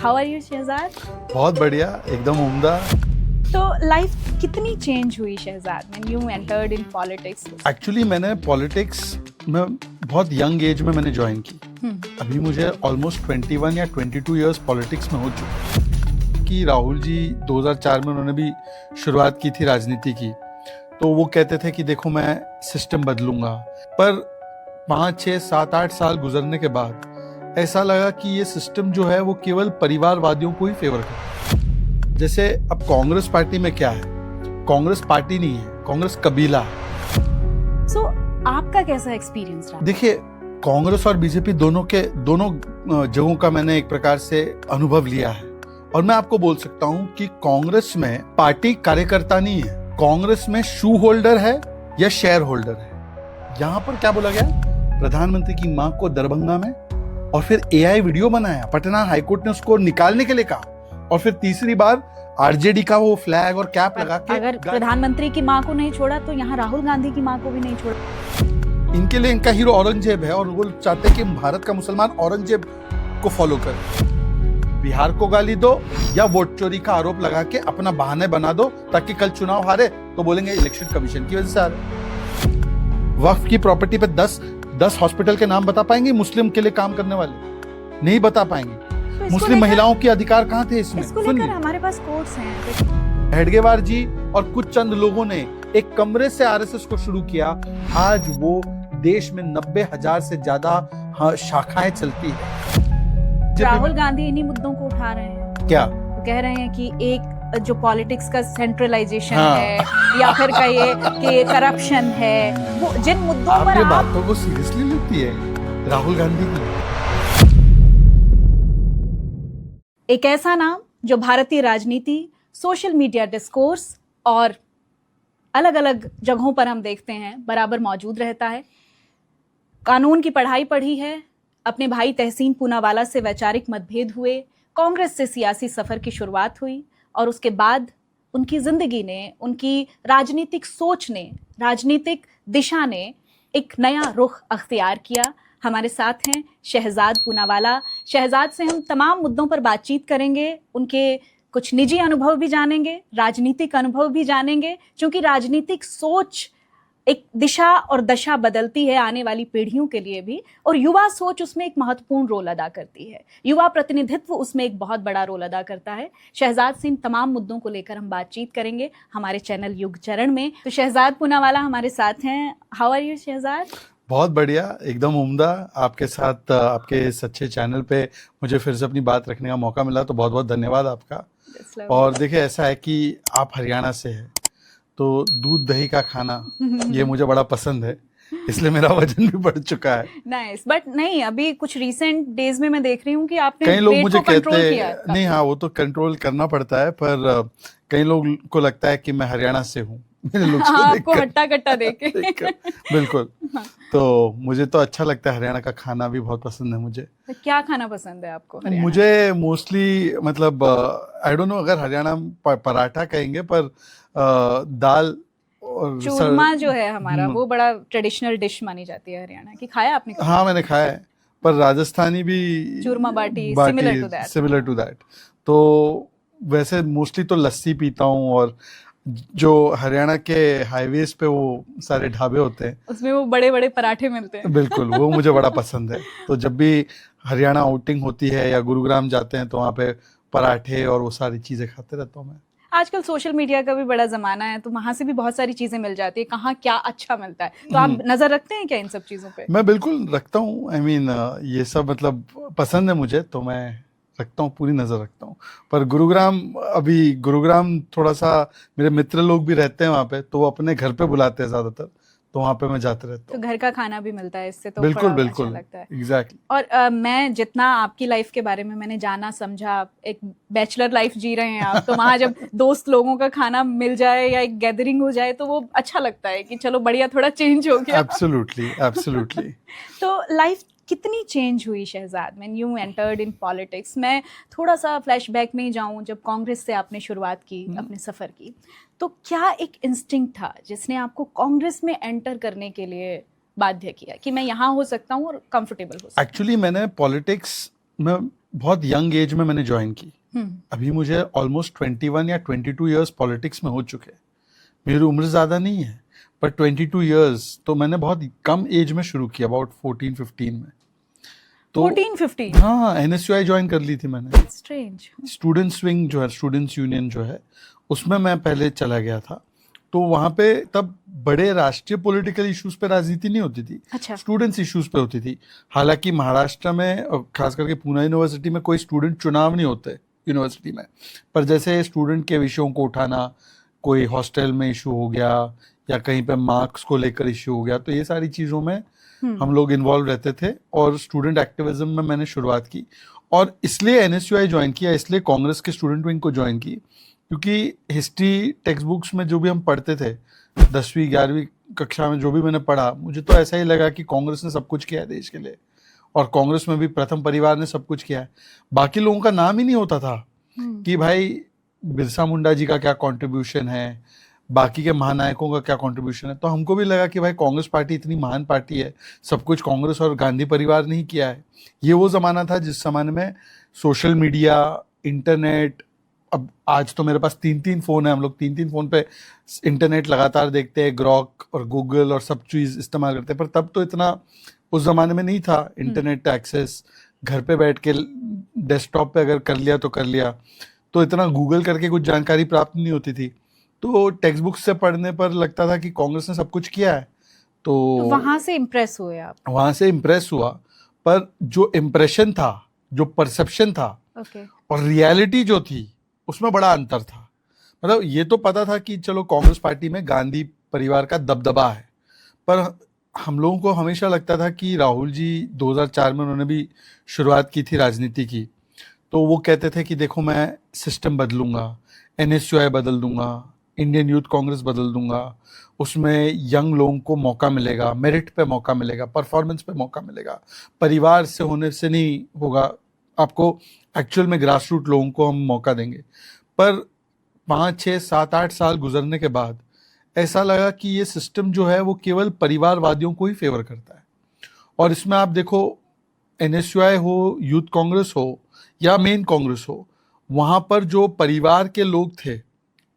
How are you Shehzad? बहुत बढ़िया, एकदम उम्दा। तो लाइफ कितनी चेंज हुई Shehzad when you entered in politics? Actually मैंने पॉलिटिक्स में बहुत यंग एज में मैंने ज्वाइन की। अभी मुझे ऑलमोस्ट 21 या 22 इयर्स पॉलिटिक्स में हो चुके कि राहुल जी 2004 में उन्होंने भी शुरुआत की थी राजनीति की। तो वो कहते थे कि देखो मैं सिस्टम बदलूंगा, पर 5, 6, 7, 8 साल गुजरने के बाद ऐसा लगा कि ये सिस्टम जो है वो केवल परिवारवादियों को ही फेवर करता है। जैसे अब कांग्रेस पार्टी में क्या है, कांग्रेस पार्टी नहीं है, कांग्रेस कबीला है। सो आपका कैसा एक्सपीरियंस रहा? देखिए, कांग्रेस और बीजेपी दोनों जगहों का मैंने एक प्रकार से अनुभव लिया है, और मैं आपको बोल सकता हूं कि कांग्रेस में पार्टी कार्यकर्ता नहीं है, कांग्रेस में शू होल्डर है या शेयर होल्डर है। यहाँ पर क्या बोला गया, प्रधानमंत्री की मां को दरभंगा में, और फिर एआई वीडियो बनाया, पटना हाईकोर्ट ने उसको निकालने के लिए कहा, और फिर तीसरी बार आरजेडी का वो फ्लैग और कैप लगा के। अगर प्रधानमंत्री की मां को नहीं छोड़ा तो यहाँ राहुल गांधी की मां को भी नहीं छोड़ा। इनके लिए इनका हीरो औरंगजेब है, और वो चाहते हैं कि भारत का मुसलमान औरंगजेब को फॉलो करे। बिहार को गाली दो या वोट चोरी का आरोप लगा के अपना बहाने बना दो, ताकि कल चुनाव हारे तो बोलेंगे इलेक्शन कमीशन की वजह से हारे। वक्फ की प्रॉपर्टी पे 10 हॉस्पिटल के नाम बता पाएंगे मुस्लिम के लिए काम करने वाले? नहीं बता पाएंगे। तो मुस्लिम महिलाओं के अधिकार कहाँ थे इसमें? इसको लेकर हमारे पास कोर्ट्स हैं। हेडगेवार जी और कुछ चंद लोगों ने एक कमरे से आरएसएस को शुरू किया। आज वो देश में 90,000 से ज्यादा शाखाएं चलती है। राहुल गांधी इन्हीं मुद्दों को उठा रहे हैं। क्या कह रहे हैं कि एक जो पॉलिटिक्स का सेंट्रलाइजेशन है, या फिर कहिए कि करप्शन है, वो जिन मुद्दों पर ये आप बातों को सीरियसली लेती है राहुल गांधी की। एक ऐसा नाम जो भारतीय राजनीति, सोशल मीडिया डिस्कोर्स और अलग अलग जगहों पर हम देखते हैं बराबर मौजूद रहता है। कानून की पढ़ाई पढ़ी है, अपने भाई तहसीन पूनावाला से वैचारिक मतभेद हुए, कांग्रेस से सियासी सफर की शुरुआत हुई, और उसके बाद उनकी जिंदगी ने, उनकी राजनीतिक सोच ने, राजनीतिक दिशा ने एक नया रुख अख्तियार किया। हमारे साथ हैं शहजाद पूनावाला। शहजाद से हम तमाम मुद्दों पर बातचीत करेंगे, उनके कुछ निजी अनुभव भी जानेंगे, राजनीतिक अनुभव भी जानेंगे, क्योंकि राजनीतिक सोच एक दिशा और दशा बदलती है आने वाली पीढ़ियों के लिए भी, और युवा सोच उसमें एक महत्वपूर्ण रोल अदा करती है। युवा प्रतिनिधित्व उसमें एक बहुत बड़ा रोल अदा करता है। शहजाद से इन तमाम मुद्दों को लेकर हम बातचीत करेंगे हमारे चैनल युग चरण में। तो शहजाद पूनावाला हमारे साथ हैं। How are you Shehzad? बहुत बढ़िया, एकदम उम्दा। आपके साथ आपके इस अच्छे चैनल पे मुझे फिर से अपनी बात रखने का मौका मिला, तो बहुत बहुत धन्यवाद आपका। और देखिए, ऐसा है कि आप हरियाणा से हैं, तो दूध दही का खाना ये मुझे बड़ा पसंद है, इसलिए मेरा वजन भी बढ़ चुका है। नाइस, बट नहीं, अभी कुछ रीसेंट डेज में मैं देख रही हूँ कि आपने कई लोग वेट मुझे को कंट्रोल कहते किया है। नहीं, हाँ वो तो कंट्रोल करना पड़ता है, पर कई लोग को लगता है कि मैं हरियाणा से हूँ मेरे लुक्स को आपको देखकर। हट्टा कट्टा देके। बिल्कुल। तो मुझे तो अच्छा लगता है, हरियाणा का खाना भी बहुत पसंद है मुझे। तो क्या खाना पसंद है आपको हरियाणा? मुझे मोस्टली मतलब आई डोंट नो अगर हरियाणा में पराठा कहेंगे, पर दाल और चूरमा जो है हमारा, वो बड़ा ट्रेडिशनल डिश मानी जाती है हरियाणा की। खाया आपने कभी? हाँ मैंने खाया है, पर राजस्थानी भी चूरमा बाटी सिमिलर टू दैट। तो वैसे मोस्टली तो लस्सी पीता हूँ, और जो हरियाणा के हाईवेज पे वो सारे ढाबे होते हैं, उसमें वो बड़े बड़े पराठे मिलते हैं। बिल्कुल, वो मुझे बड़ा पसंद है। तो जब भी हरियाणा आउटिंग होती है या गुरुग्राम जाते हैं, तो वहाँ पे पराठे और वो सारी चीजें खाते रहता हूँ मैं। आजकल सोशल मीडिया का भी बड़ा जमाना है, तो वहां से भी बहुत सारी चीजें मिल जाती है, कहाँ क्या अच्छा मिलता है। तो आप नजर रखते हैं क्या इन सब चीजों पे? मैं बिल्कुल रखता हूँ। आई मीन ये सब मतलब पसंद है मुझे, तो मैं रखता हूँ, पूरी नजर रखता हूँ। पर गुरुग्राम थोड़ा सा, मेरे मित्र लोग भी रहते हैं वहाँ पे, तो वो अपने घर पे बुलाते हैं ज्यादातर, तो वहाँ पे मैं जाते रहता तो हूँ। घर का खाना भी मिलता है इससे, तो बिल्कुल बड़ा बिल्कुल, अच्छा लगता है। एग्जैक्टली। और मैं जितना आपकी लाइफ के बारे में मैंने जाना समझा, एक बैचलर लाइफ जी रहे हैं आप, तो वहाँ जब दोस्त लोगों का खाना मिल जाए या एक गैदरिंग हो जाए, तो वो अच्छा लगता है कि चलो बढ़िया, थोड़ा चेंज हो गया। एब्सोल्युटली। तो लाइफ कितनी चेंज हुई Shehzad when you entered in politics? मैं थोड़ा सा फ्लैशबैक में ही जाऊं, जब कांग्रेस से आपने शुरुआत की अपने सफर की, तो क्या एक इंस्टिंक्ट था जिसने आपको कांग्रेस में एंटर करने के लिए बाध्य किया कि मैं यहाँ हो सकता हूँ और कंफर्टेबल हो सकता हूँ? एक्चुअली मैंने पॉलिटिक्स में बहुत यंग एज में मैंने ज्वाइन की। अभी मुझे ऑलमोस्ट 21 या 22 इयर्स पॉलिटिक्स में हो चुके हैं। मेरी उम्र ज़्यादा नहीं है, पर 22 इयर्स तो मैंने बहुत कम एज में शुरू किया, अबाउट 14-15 में। तो 14-15 हाँ, एनएसयूआई ज्वाइन कर ली थी मैंने। स्ट्रेंज। स्टूडेंट्स विंग जो है, स्टूडेंट्स यूनियन जो है, उसमें मैं पहले चला गया था। तो वहाँ पे तब बड़े राष्ट्रीय पॉलिटिकल इश्यूज पे राजनीति नहीं होती थी, अच्छा। स्टूडेंट्स इश्यूज पे होती थी। हालांकि महाराष्ट्र में और खास करके पूना यूनिवर्सिटी में कोई स्टूडेंट चुनाव नहीं होते यूनिवर्सिटी में, पर जैसे स्टूडेंट के विषयों को उठाना, कोई हॉस्टल में इशू हो गया या कहीं पे मार्क्स को लेकर इशू हो गया, तो ये सारी चीज़ों में हम लोग इन्वॉल्व रहते थे और स्टूडेंट एक्टिविज्म में मैंने शुरुआत की। और इसलिए एनएसयूआई ज्वाइन किया, इसलिए कांग्रेस के स्टूडेंट विंग को ज्वाइन की, क्योंकि हिस्ट्री टेक्स्ट बुक्स में जो भी हम पढ़ते थे 10वीं 11वीं कक्षा में, जो भी मैंने पढ़ा, मुझे तो ऐसा ही लगा कि कांग्रेस ने सब कुछ किया है देश के लिए, और कांग्रेस में भी प्रथम परिवार ने सब कुछ किया है। बाकी लोगों का नाम ही नहीं होता था कि भाई बिरसा मुंडा जी का क्या कंट्रीब्यूशन है, बाकी के महानायकों का क्या कंट्रीब्यूशन है। तो हमको भी लगा कि भाई कांग्रेस पार्टी इतनी महान पार्टी है, सब कुछ कांग्रेस और गांधी परिवार ने ही किया है। ये वो ज़माना था जिस ज़माने में सोशल मीडिया, इंटरनेट, अब आज तो मेरे पास 3-3 फ़ोन है, हम लोग 3-3 फ़ोन पे इंटरनेट लगातार देखते हैं, ग्रॉक और गूगल और सब चीज़ इस्तेमाल करते हैं। पर तब तो इतना उस ज़माने में नहीं था इंटरनेट एक्सेस। घर पे बैठ के डेस्कटॉप पे अगर कर लिया तो कर लिया, तो इतना गूगल करके कुछ जानकारी प्राप्त नहीं होती थी। तो टेक्स्ट बुक से पढ़ने पर लगता था कि कांग्रेस ने सब कुछ किया है। तो वहां से इम्प्रेस हुए आप? वहां से इम्प्रेस हुआ, पर जो इम्प्रेशन था, जो परसेप्शन था, और रियलिटी जो थी, उसमें बड़ा अंतर था। मतलब ये तो पता था कि चलो कांग्रेस पार्टी में गांधी परिवार का दबदबा है, पर हम लोगों को हमेशा लगता था कि राहुल जी 2004 में उन्होंने भी शुरुआत की थी राजनीति की, तो वो कहते थे कि देखो मैं सिस्टम बदलूंगा, एनएसयूआई बदल दूंगा, इंडियन यूथ कांग्रेस बदल दूंगा, उसमें यंग लोगों को मौका मिलेगा, मेरिट पे मौका मिलेगा, परफॉर्मेंस पे मौका मिलेगा, परिवार से होने से नहीं होगा, आपको एक्चुअल में ग्रास रूट लोगों को हम मौका देंगे। पर 5, 6, 7, 8 साल गुजरने के बाद ऐसा लगा कि ये सिस्टम जो है वो केवल परिवारवादियों को ही फेवर करता है। और इसमें आप देखो, एनएसयूआई हो, यूथ कांग्रेस हो या मेन कांग्रेस हो, वहाँ पर जो परिवार के लोग थे,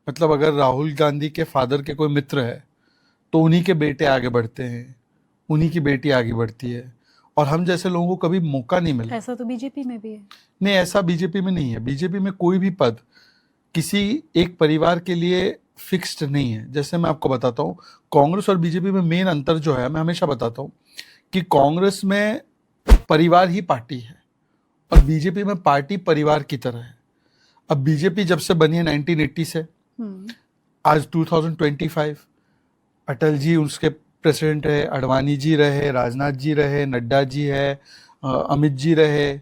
मतलब अगर राहुल गांधी के फादर के कोई मित्र है तो उन्हीं के बेटे आगे बढ़ते हैं, उन्हीं की बेटी आगे बढ़ती है, और हम जैसे लोगों को कभी मौका नहीं मिला। ऐसा तो बीजेपी में भी है। नहीं, ऐसा बीजेपी में नहीं है। बीजेपी में कोई भी पद किसी एक परिवार के लिए फिक्स्ड नहीं है। जैसे मैं आपको बताता हूँ, कांग्रेस और बीजेपी में मेन अंतर जो है, मैं हमेशा बताता हूँ कि कांग्रेस में परिवार ही पार्टी है और बीजेपी में पार्टी परिवार की तरह है। अब बीजेपी जब से बनी है 1980 से आज 2025, अटल जी उसके प्रेसिडेंट है, अडवाणी जी रहे, राजनाथ जी रहे, नड्डा जी है, अमित जी रहे।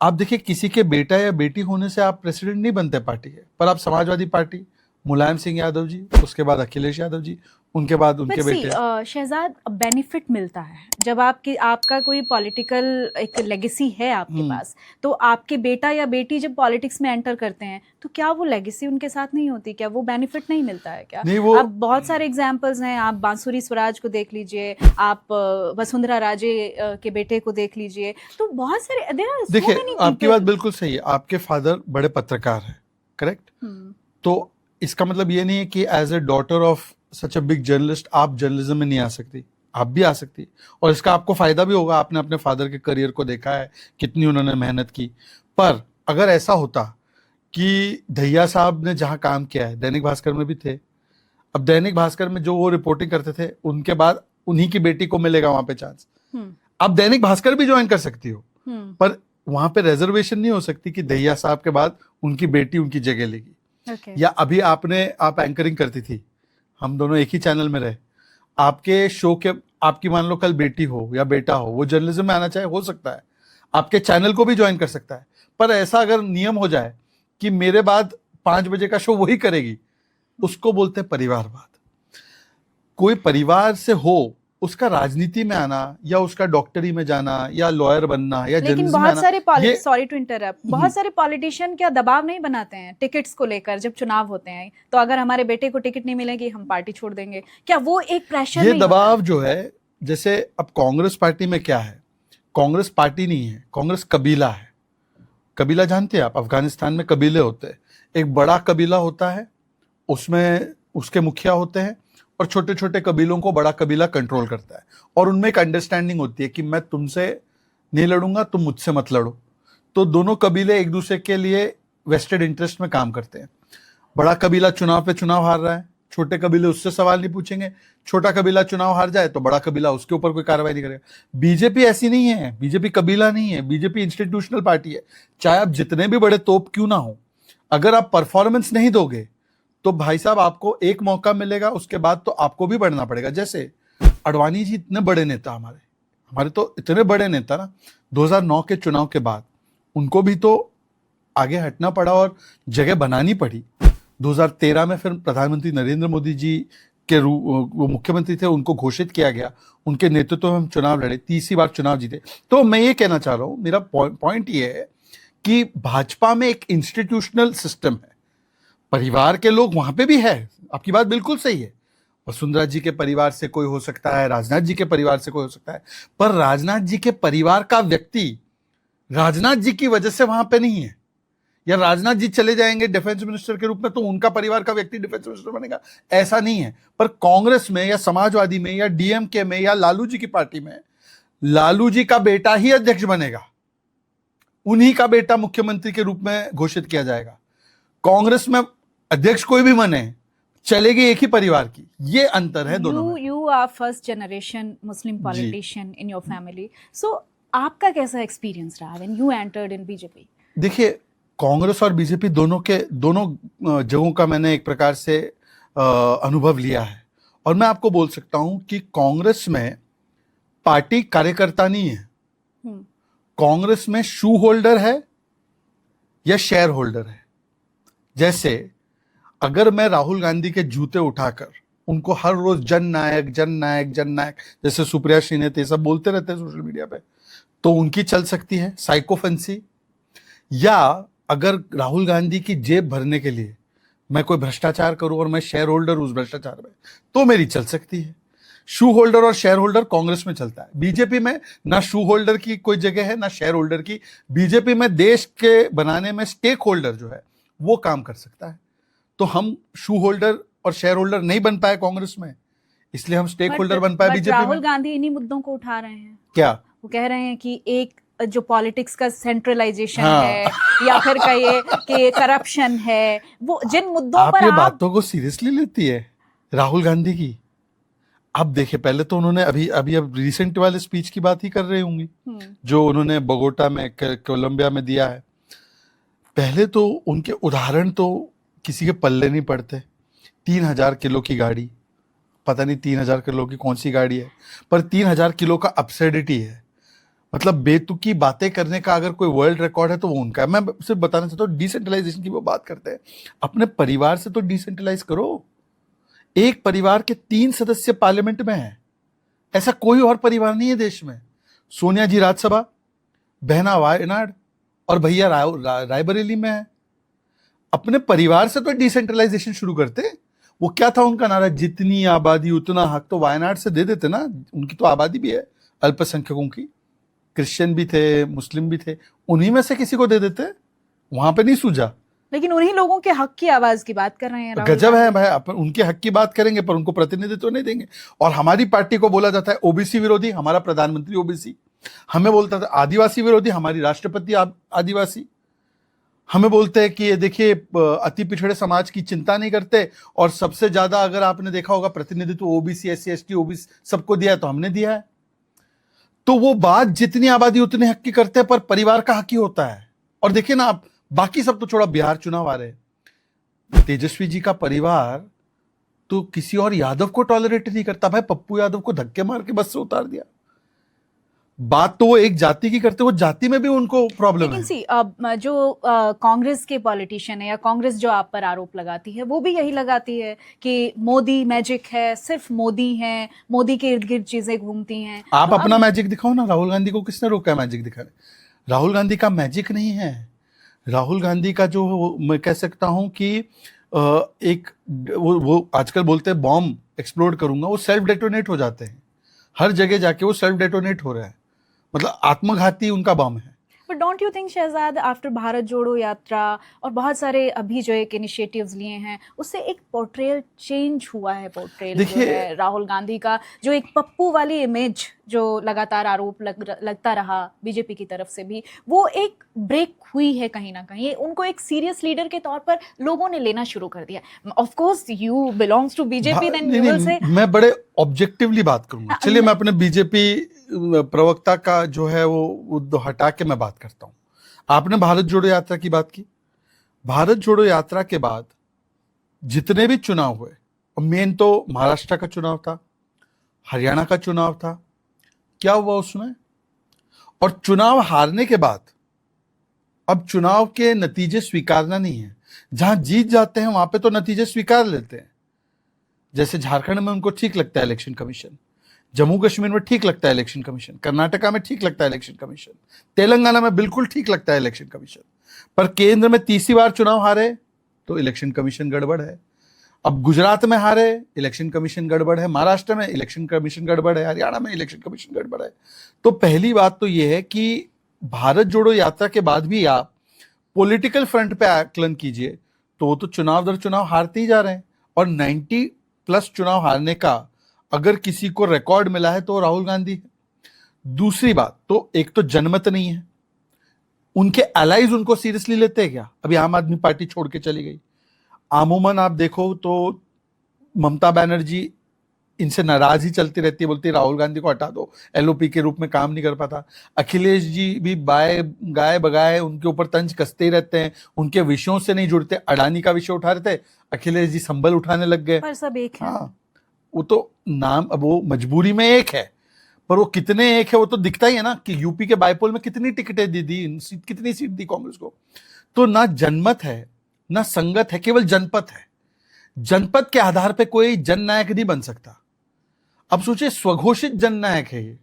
आप देखिए, किसी के बेटा या बेटी होने से आप प्रेसिडेंट नहीं बनते पार्टी के। पर आप समाजवादी पार्टी, मुलायम सिंह यादव जी, उसके बाद अखिलेश यादव जी, उनके बाद उनके बेटे। शहजाद, बेनिफिट मिलता है जब आपका कोई पॉलिटिकल एक लेगेसी है आपके पास, तो आपके बेटा या बेटी जब पॉलिटिक्स में एंटर करते हैं तो क्या वो लेगेसी उनके साथ नहीं होती? क्या वो बेनिफिट नहीं मिलता है क्या? नहीं, वो आप बहुत सारे एग्जांपल्स हैं। आप बांसुरी स्वराज को देख लीजिए, आप वसुंधरा राजे के बेटे को देख लीजिए, तो बहुत सारे। देखिए, आपकी बात बिल्कुल सही है। आपके फादर बड़े पत्रकार हैं, करेक्ट? तो इसका मतलब ये नहीं है कि as a daughter of such a big journalist आप जर्नलिज्म में नहीं आ सकती। आप भी आ सकती, और इसका आपको फायदा भी होगा। आपने अपने फादर के करियर को देखा है, कितनी उन्होंने मेहनत की। पर अगर ऐसा होता कि दहिया साहब ने जहां काम किया है, दैनिक भास्कर में भी थे, अब दैनिक भास्कर में जो वो रिपोर्टिंग करते थे, उनके बाद उन्हीं की बेटी को मिलेगा वहां पे चांस। अब दैनिक भास्कर भी ज्वाइन कर सकती हो, पर वहां पे रिजर्वेशन नहीं हो सकती कि दहिया साहब के बाद उनकी बेटी उनकी जगह लेगी। या अभी आप एंकरिंग करती थी, हम दोनों एक ही चैनल में रहे, आपके शो के आपकी मान लो कल बेटी हो या बेटा हो, वो जर्नलिज्म में आना चाहे, हो सकता है, आपके चैनल को भी ज्वाइन कर सकता है। पर ऐसा अगर नियम हो जाए कि मेरे बाद 5 बजे का शो वही करेगी, उसको बोलते हैं परिवारवाद। कोई परिवार से हो, उसका राजनीति में आना या उसका डॉक्टरी में जाना या लॉयर बनना या लेकिन बहुत सारे सॉरी टू इंटरप्ट, बहुत सारे पॉलिटिशियन क्या दबाव नहीं बनाते हैं टिकट्स को लेकर? जब चुनाव होते हैं तो अगर हमारे बेटे को टिकट नहीं मिलेगी हम पार्टी छोड़ देंगे, क्या वो एक प्रेशर? ये दबाव जो है, जैसे अब कांग्रेस पार्टी में क्या है, कांग्रेस पार्टी नहीं है, कांग्रेस कबीला है। कबीला जानते हैं आप? अफगानिस्तान में कबीले होते हैं, एक बड़ा कबीला होता है, उसमें उसके मुखिया होते हैं, और छोटे छोटे कबीलों को बड़ा कबीला कंट्रोल करता है, और उनमें एक अंडरस्टैंडिंग होती है कि मैं तुमसे नहीं लड़ूंगा, तुम मुझसे मत लड़ो। तो दोनों कबीले एक दूसरे के लिए वेस्टेड इंटरेस्ट में काम करते हैं। बड़ा कबीला चुनाव पे चुनाव हार रहा है, छोटे कबीले उससे सवाल नहीं पूछेंगे, छोटा कबीला चुनाव हार जाए तो बड़ा कबीला उसके ऊपर कोई कार्रवाई नहीं करेगा। बीजेपी ऐसी नहीं है, बीजेपी कबीला नहीं है, बीजेपी इंस्टीट्यूशनल पार्टी है। चाहे आप जितने भी बड़े तोप क्यों ना हो, अगर आप परफॉर्मेंस नहीं दोगे तो भाई साहब आपको एक मौका मिलेगा, उसके बाद तो आपको भी बढ़ना पड़ेगा। जैसे अडवाणी जी इतने बड़े नेता, हमारे तो इतने बड़े नेता ना, 2009 के चुनाव के बाद उनको भी तो आगे हटना पड़ा और जगह बनानी पड़ी। 2013 में फिर प्रधानमंत्री नरेंद्र मोदी जी के वो मुख्यमंत्री थे, उनको घोषित किया गया, उनके नेतृत्व में हम चुनाव लड़े, तीसरी बार चुनाव जीते। तो मैं ये कहना चाह रहा हूं, मेरा पॉइंट ये है कि भाजपा में एक इंस्टीट्यूशनल सिस्टम है, परिवार के लोग वहां पे भी है, आपकी बात बिल्कुल सही है। वसुंधरा जी के परिवार से कोई हो सकता है, राजनाथ जी के परिवार से कोई हो सकता है, पर राजनाथ जी के परिवार का व्यक्ति राजनाथ जी की वजह से वहां पे नहीं है। या राजनाथ जी चले जाएंगे डिफेंस मिनिस्टर के रूप में तो उनका परिवार का व्यक्ति डिफेंस मिनिस्टर बनेगा, ऐसा नहीं है। पर कांग्रेस में या समाजवादी में या डीएमके में या लालू जी की पार्टी में लालू जी का बेटा ही अध्यक्ष बनेगा, उन्हीं का बेटा मुख्यमंत्री के रूप में घोषित किया जाएगा। कांग्रेस में अध्यक्ष कोई भी बने, चलेगी एक ही परिवार की। ये अंतर है दोनों में। You are first generation Muslim politician in your family. So आपका कैसा एक्सपीरियंस रहा when you entered in BJP? देखिए, कांग्रेस और बीजेपी दोनों जगहों का मैंने एक प्रकार से अनुभव लिया है, और मैं आपको बोल सकता हूं कि कांग्रेस में पार्टी कार्यकर्ता नहीं है, कांग्रेस में शू होल्डर है या शेयर होल्डर है। जैसे अगर मैं राहुल गांधी के जूते उठाकर उनको हर रोज जन नायक जन नायक जन नायक, जैसे सुप्रिया श्रीनेत ये सब बोलते रहते हैं सोशल मीडिया पे, तो उनकी चल सकती है साइकोफेंसी। या अगर राहुल गांधी की जेब भरने के लिए मैं कोई भ्रष्टाचार करूं और मैं शेयर होल्डर उस भ्रष्टाचार में, तो मेरी चल सकती है। शू होल्डर और शेयर होल्डर कांग्रेस में चलता है, बीजेपी में ना शू होल्डर की कोई जगह है ना शेयर होल्डर की। बीजेपी में देश के बनाने में स्टेक होल्डर जो है वो काम कर सकता है। तो हम शू होल्डर और शेयर होल्डर नहीं बन पाए कांग्रेस में, इसलिए हम स्टेक होल्डर बन पाए बीजेपी में। राहुल गांधी इन्हीं मुद्दों को उठा रहे हैं। क्या वो कह रहे हैं कि एक जो पॉलिटिक्स का सेंट्रलाइजेशन है, या फिर कहिए कि करप्शन है, वो जिन मुद्दों पर ये बातों को सीरियसली लेती है राहुल गांधी की। अब देखिए, पहले तो उन्होंने अब रिसेंट वाले स्पीच की बात ही कर रही होंगी जो उन्होंने बोगोटा में कोलंबिया में दिया है। पहले तो उनके उदाहरण तो किसी के पल्ले नहीं पड़ते। 3000 किलो की गाड़ी, पता नहीं 3000 किलो की कौन सी गाड़ी है, पर 3000 किलो का अपसेडिटी है। मतलब बेतुकी बातें करने का अगर कोई वर्ल्ड रिकॉर्ड है तो वो उनका है। मैं सिर्फ बताना चाहता हूँ, डिसेंट्रलाइजेशन की वो बात करते हैं, अपने परिवार से तो डिसेंट्रलाइज करो। एक परिवार के 3 सदस्य पार्लियामेंट में है, ऐसा कोई और परिवार नहीं है देश में। सोनिया जी राज्यसभा, बहना वायनाड और भैया रायबरेली में है। अपने परिवार से तो डिसेंट्रलाइजेशन शुरू करते। वो क्या था उनका नारा, जितनी आबादी उतना हक, तो वायनाड से दे देते ना, उनकी तो आबादी भी है अल्पसंख्यकों की, क्रिश्चियन भी थे मुस्लिम भी थे, उन्हीं में से किसी को दे देते, वहां पे नहीं सूझा। लेकिन उन्हीं लोगों के हक की आवाज की बात कर रहे हैं। गजब है भाई, अपन उनके हक की बात करेंगे पर उनको प्रतिनिधित्व नहीं देंगे। और हमारी पार्टी को बोला जाता है ओबीसी विरोधी, हमारा प्रधानमंत्री ओबीसी। हमें बोलता था आदिवासी विरोधी, हमारी राष्ट्रपति आदिवासी। हमें बोलते हैं कि ये देखिए अति पिछड़े समाज की चिंता नहीं करते, और सबसे ज्यादा अगर आपने देखा होगा प्रतिनिधित्व ओबीसी एससी एसटी ओबीसी सबको दिया है, तो हमने दिया है। तो वो बात जितनी आबादी उतने हक की करते हैं, पर परिवार का हक ही होता है। और देखिए ना आप, बाकी सब तो छोड़ा, बिहार चुनाव आ रहे, तेजस्वी जी का परिवार तो किसी और यादव को टॉलरेट नहीं करता। भाई पप्पू यादव को धक्के मार के बस से उतार दिया। बात तो वो एक जाति की करते, वो जाति में भी उनको प्रॉब्लम है। सी जो कांग्रेस के पॉलिटिशियन है या कांग्रेस जो आप पर आरोप लगाती है, वो भी यही लगाती है कि मोदी मैजिक है, सिर्फ मोदी है, मोदी के इर्द गिर्द चीजें घूमती हैं। आप अपना मैजिक दिखाओ ना। राहुल गांधी को किसने रोका है मैजिक दिखाने? राहुल गांधी का मैजिक नहीं है। राहुल गांधी का जो मैं कह सकता हूं कि एक वो आजकल बोलते हैं बॉम्ब एक्सप्लोड करूंगा, वो सेल्फ डेटोनेट हो जाते हैं। हर जगह जाके वो सेल्फ डेटोनेट हो रहा है, मतलब आत्मघाती उनका बम है। But don't you think Shehzad after Bharat Jodo Yatra और बहुत सारे अभी जो एक इनिशिएटिव्स लिए हैं उससे एक पोर्ट्रेयल चेंज हुआ है, पोर्ट्रेयल जो देखिए- है राहुल गांधी का, जो एक पप्पू वाली इमेज जो लगातार आरोप लगता रहा बीजेपी की तरफ से भी, वो एक ब्रेक हुई है कहीं ना कहीं, उनको एक सीरियस लीडर के तौर पर लोगों ने लेना शुरू कर दिया. Of course you belongs to BJP, then you will say. मैं बड़े ऑब्जेक्टिवली बात करूंगा. चलिए मैं अपने बीजेपी प्रवक्ता का जो है वो हटा के मैं बात करता हूं. आपने भारत जोड़ो यात्रा की बात की. भारत जोड़ो यात्रा के बाद जितने भी चुनाव हुए, मेन तो महाराष्ट्र का चुनाव था, हरियाणा का चुनाव था, क्या हुआ उसमें? और चुनाव हारने के बाद अब चुनाव के नतीजे स्वीकारना नहीं है. जहां जीत जाते हैं वहां पे तो नतीजे स्वीकार लेते हैं. जैसे झारखंड में उनको ठीक लगता है इलेक्शन कमीशन, जम्मू कश्मीर में ठीक लगता है इलेक्शन कमीशन, कर्नाटका में ठीक लगता है इलेक्शन कमीशन, तेलंगाना में बिल्कुल ठीक लगता है इलेक्शन कमीशन. पर केंद्र में तीसरी बार चुनाव हारे तो इलेक्शन कमीशन गड़बड़ है. अब गुजरात में हारे, इलेक्शन कमीशन गड़बड़ है. महाराष्ट्र में इलेक्शन कमीशन गड़बड़ है. हरियाणा में इलेक्शन कमीशन गड़बड़ है. तो पहली बात तो यह है कि भारत जोड़ो यात्रा के बाद भी आप पॉलिटिकल फ्रंट पे आकलन कीजिए तो चुनाव दर चुनाव हारते ही जा रहे हैं. और 90+ चुनाव हारने का अगर किसी को रिकॉर्ड मिला है तो राहुल गांधी है. दूसरी बात तो एक तो जनमत नहीं है, उनके एलाइज उनको सीरियसली लेते हैं क्या? अभी आम आदमी पार्टी छोड़ के चली गई. आमूमन आप देखो तो ममता बनर्जी इनसे नाराज ही चलती रहती है, बोलती है राहुल गांधी को हटा दो, एलओपी के रूप में काम नहीं कर पाता. अखिलेश जी भी गाय बगाए उनके ऊपर तंज कसते ही रहते हैं, उनके विषयों से नहीं जुड़ते. अडानी का विषय उठा रहे थे, अखिलेश जी संभल उठाने लग गए. पर सब एक है. हाँ, वो तो नाम, अब वो मजबूरी में एक है, पर वो कितने एक है वो तो दिखता ही है ना कि यूपी के बाईपोल में कितनी टिकटें दी, कितनी सीट दी कांग्रेस को. तो ना जनमत है ना संगत है, केवल जनपद है. जनपद के आधार पे कोई जननायक नहीं बन सकता. अब सोचिए, स्वघोषित जननायक है ये,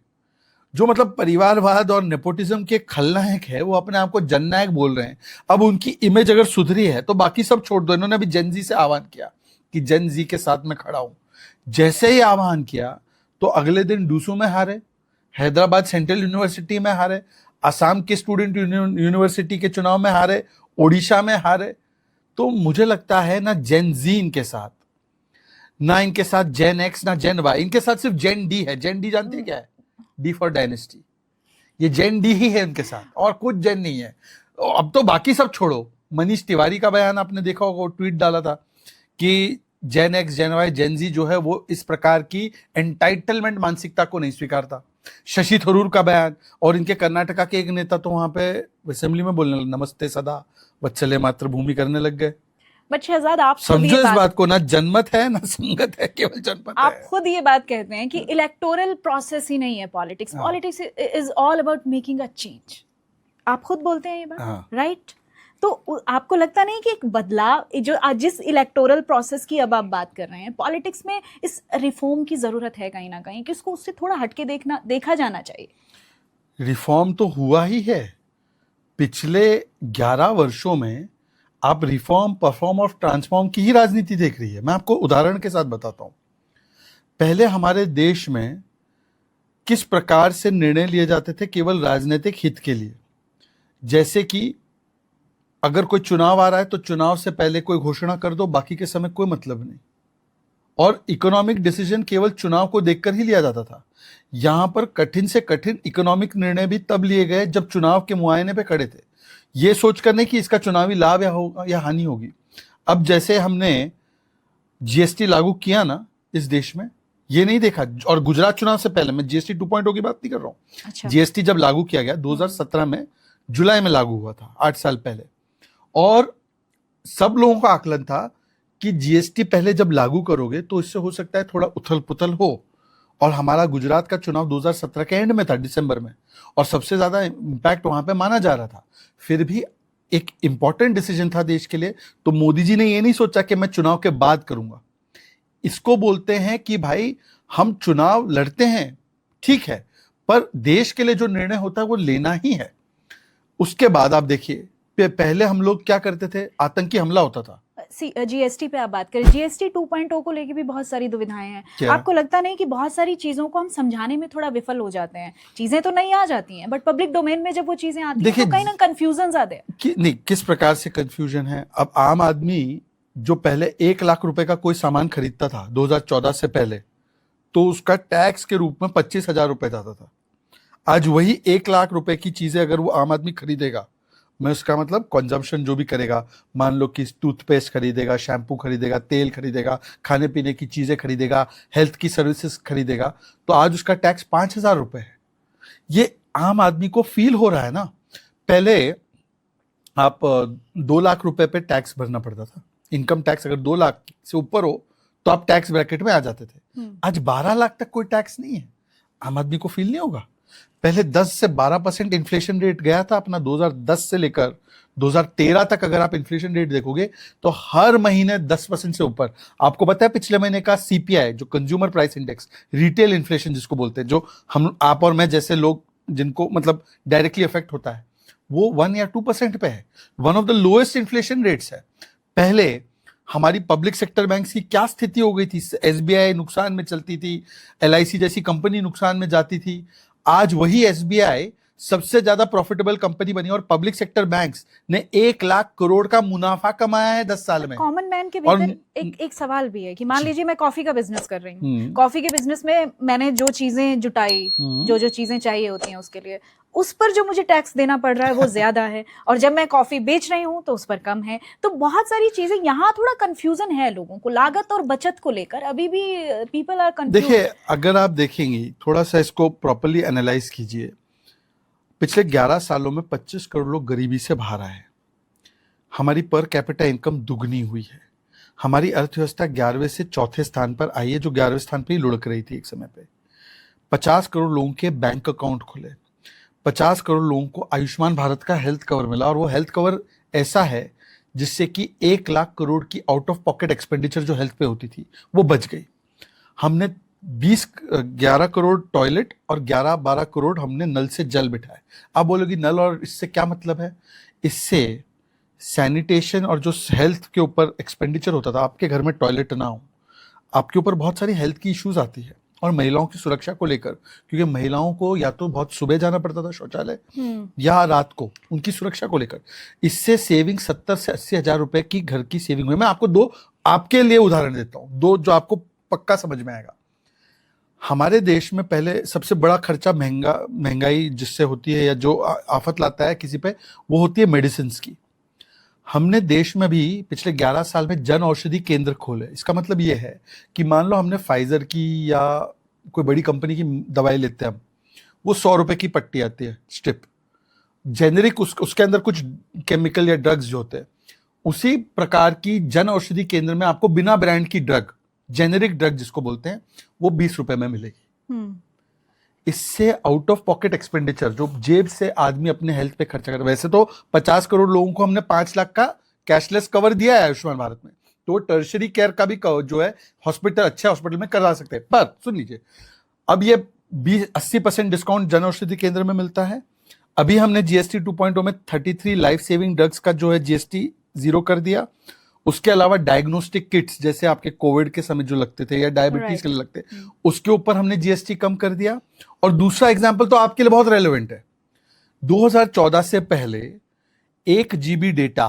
जो मतलब परिवारवाद और नेपोटिज्म के खलनायक है, वो अपने आप को जननायक बोल रहे हैं. अब उनकी इमेज अगर सुधरी है तो बाकी सब छोड़ दो. इन्होंने अभी जेन जी से आह्वान किया कि जेन जी के साथ में खड़ा हूं. जैसे ही आह्वान किया तो अगले दिन डूसू में हारे, हैदराबाद सेंट्रल यूनिवर्सिटी में हारे, असम के स्टूडेंट यूनिवर्सिटी के चुनाव में हारे, ओडिशा में हारे. तो मुझे लगता है ना जेन जी इनके साथ, ना इनके साथ जेन एक्स, ना जेन वाई, इनके साथ सिर्फ जेन डी है. जेन डी जानते हैं क्या है? D for dynasty. ये जेन डी ही है इनके साथ, और कुछ जेन नहीं है. अब तो बाकी सब छोड़ो. मनीष तिवारी का बयान आपने देखा होगा, वो ट्वीट डाला था कि जेन एक्स, जेन वाई, जेन जी जो है वो इस प्रकार की एंटाइटलमेंट मानसिकता को नहीं स्वीकारता. शशि थरूर का बयान, और इनके कर्नाटका के एक नेता तो वहां पे असेंबली में बोलने लगे, नमस्ते सदा वत्सले मातृभूमि करने लग गए. बट शहजाद, आप समझो इस बात को, ना जनमत है ना संगत है, केवल जनपद है. आप खुद ये बात कहते हैं कि इलेक्टोरल प्रोसेस ही नहीं है politics. Politics is all about making a change. आप खुद बोलते हैं ये बात, राइट? तो आपको लगता नहीं कि एक बदलाव, जो आज जिस इलेक्टोरल प्रोसेस की अब आप बात कर रहे हैं, पॉलिटिक्स में इस रिफॉर्म की जरूरत है कहीं ना कहीं, कि उसको उससे थोड़ा हटके देखा जाना चाहिए? रिफॉर्म तो हुआ ही है. पिछले 11 वर्षों में आप रिफॉर्म, परफॉर्म और ट्रांसफॉर्म की ही राजनीति देख रही है. मैं आपको उदाहरण के साथ बताता हूं. पहले हमारे देश में किस प्रकार से निर्णय लिए जाते थे केवल राजनीतिक हित के लिए. जैसे कि अगर कोई चुनाव आ रहा है तो चुनाव से पहले कोई घोषणा कर दो, बाकी के समय कोई मतलब नहीं. और इकोनॉमिक डिसीजन केवल चुनाव को देखकर ही लिया जाता था. यहां पर कठिन से कठिन इकोनॉमिक निर्णय भी तब लिए गए जब चुनाव के मुआयने पे खड़े थे, ये सोचकर नहीं कि इसका चुनावी लाभ या हानि होगी. अब जैसे हमने जीएसटी लागू किया ना इस देश में, ये नहीं देखा. और गुजरात चुनाव से पहले, मैं जीएसटी 2.0 की बात नहीं कर रहा हूं. अच्छा. जीएसटी जब लागू किया गया 2017 में, जुलाई में लागू हुआ था, 8 साल पहले. और सब लोगों का आकलन था कि जीएसटी पहले जब लागू करोगे तो इससे हो सकता है थोड़ा उथल पुथल हो. और हमारा गुजरात का चुनाव 2017 के एंड में था, दिसंबर में, और सबसे ज्यादा इंपैक्ट वहां पे माना जा रहा था. फिर भी एक इंपॉर्टेंट डिसीजन था देश के लिए. तो मोदी जी ने ये नहीं सोचा कि मैं चुनाव के बाद करूंगा. इसको बोलते हैं कि भाई हम चुनाव लड़ते हैं, ठीक है, पर देश के लिए जो निर्णय होता है वो लेना ही है. उसके बाद आप देखिए, पहले हम लोग क्या करते थे, आतंकी हमला होता था, जीएसटी पे आप बात करें, जीएसटी 2.0 को लेके भी बहुत सारी दुविधाएं हैं। क्या? आपको लगता नहीं कि बहुत सारी चीजों को हम समझाने में थोड़ा विफल हो जाते हैं? चीजें तो नहीं आ जाती हैं, बट पब्लिक डोमेन में जब वो चीजें आती हैं देखिए, तो कहीं ना कंफ्यूजन आते हैं। नहीं, किस प्रकार से कंफ्यूजन है। अब आम आदमी जो पहले 1 लाख रुपए का कोई सामान खरीदता था 2014 से पहले, तो उसका टैक्स के रूप में 25,000 रुपए जाता था। आज वही 1 लाख रुपए की चीजें अगर वो आम आदमी खरीदेगा, मैं उसका मतलब कंजम्पशन जो भी करेगा, मान लो कि टूथपेस्ट खरीदेगा, शैम्पू खरीदेगा, तेल खरीदेगा, खाने पीने की चीजें खरीदेगा, हेल्थ की सर्विसेज खरीदेगा, तो आज उसका टैक्स 5,000 रुपए है। ये आम आदमी को फील हो रहा है ना। पहले आप 2 लाख रुपए पे टैक्स भरना पड़ता था। इनकम टैक्स अगर 2 लाख से ऊपर हो तो आप टैक्स ब्रैकेट में आ जाते थे। आज 12 लाख तक कोई टैक्स नहीं है। आम आदमी को फील नहीं होगा। पहले 10 से 12% इन्फ्लेशन रेट गया था अपना 2010 से लेकर 2013 तक। अगर आप इन्फ्लेशन रेट देखोगे तो हर महीने 10% से ऊपर। आपको पता है पिछले महीने का सीपीआई, जो consumer price index, retail inflation जिसको बोलते हैं, जो हम आप और मैं जैसे लोग जिनको मतलब डायरेक्टली इफेक्ट होता है, वो 1 या 2% पे है। One of the lowest inflation rates है। पहले हमारी पब्लिक सेक्टर बैंक्स की क्या स्थिति हो गई थी? एसबीआई नुकसान में चलती थी, एलआईसी जैसी कंपनी नुकसान में जाती थी। आज वही एसबीआई सबसे ज्यादा प्रॉफिटेबल कंपनी बनी और पब्लिक सेक्टर बैंक्स ने 1 लाख करोड़ का मुनाफा कमाया है 10 साल में। कॉमन मैन के भीतर एक सवाल भी है कि मान लीजिए मैं कॉफी का बिजनेस कर रही हूँ, कॉफी के बिजनेस में मैंने जो चीजें जुटाई, जो चीजें चाहिए होती हैं उसके लिए, उस पर जो मुझे टैक्स देना पड़ रहा है वो ज्यादा है, और जब मैं कॉफी बेच रही हूँ तो उस पर कम है। तो बहुत सारी चीजें, यहाँ थोड़ा कंफ्यूजन है लोगों को लागत और बचत को लेकर। अभी भी पीपल आर कंफ्यूज। देखिए, अगर आप देखेंगी, थोड़ा सा इसको प्रॉपर्ली एनालाइज कीजिए। पिछले 11 सालों में 25 करोड़ लोग गरीबी से बाहर आए। हमारी पर कैपिटा इनकम दुगनी हुई है। हमारी अर्थव्यवस्था 11वें से चौथे स्थान पर आई है, जो 11वें स्थान पर ही लुढ़क रही थी एक समय पे। 50 करोड़ लोगों के बैंक अकाउंट खुले। 50 करोड़ लोगों को आयुष्मान भारत का हेल्थ कवर मिला, और वो हेल्थ कवर ऐसा है जिससे कि 1 लाख करोड़ की आउट ऑफ पॉकेट एक्सपेंडिचर जो हेल्थ पे होती थी वो बच गई। हमने 11 करोड़ टॉयलेट और 11-12 करोड़ हमने नल से जल बिठाए। आप बोलोगी नल और इससे क्या मतलब है? इससे सैनिटेशन और जो हेल्थ के ऊपर एक्सपेंडिचर होता था, आपके घर में टॉयलेट ना हो, आपके ऊपर बहुत सारी हेल्थ की इश्यूज आती है। और महिलाओं की सुरक्षा को लेकर, क्योंकि महिलाओं को या तो बहुत सुबह जाना पड़ता था शौचालय या रात को, उनकी सुरक्षा को लेकर इससे सेविंग 70 से 80 हजार रुपए की घर की सेविंग हुई। मैं आपको 2 आपके लिए उदाहरण देता हूं, 2 जो आपको पक्का समझ में आएगा। हमारे देश में पहले सबसे बड़ा खर्चा महंगाई जिससे होती है या जो आफत लाता है किसी पे, वो होती है मेडिसिन की। हमने देश में भी पिछले 11 साल में जन औषधि केंद्र खोले। इसका मतलब ये है कि मान लो हमने फाइजर की या कोई बड़ी कंपनी की दवाई लेते हैं हम, वो 100 रुपए की पट्टी आती है स्ट्रिप, जेनेरिक उसके अंदर कुछ केमिकल या ड्रग्स जो होते हैं। उसी प्रकार की जन औषधि केंद्र में आपको बिना ब्रांड की ड्रग, जेनेरिक ड्रग जिसको बोलते हैं, वो 20 रुपए में मिलेगी। इससे आउट ऑफ पॉकेट एक्सपेंडिचर, जो जेब से आदमी अपने हेल्थ पे खर्चा करता है, वैसे तो 50 करोड़ लोगों को हमने 5 लाख का कैशलेस कवर दिया है आयुष्मान भारत में, तो टर्शरी केयर का भी जो है हॉस्पिटल, अच्छे हॉस्पिटल में करा सकते हैं। पर सुन लीजिए, अब ये 80% डिस्काउंट जन औषधि केंद्र में मिलता है। अभी हमने जीएसटी 2.0 में 33 लाइफ सेविंग ड्रग्स का जो है जीएसटी 0 कर दिया। उसके अलावा डायग्नोस्टिक किट्स, जैसे आपके कोविड के समय जो लगते थे या डायबिटीज के लिए लगते, उसके ऊपर हमने जीएसटी कम कर दिया। और दूसरा एग्जांपल तो आपके लिए बहुत रेलेवेंट है। 2014 से पहले 1 GB डेटा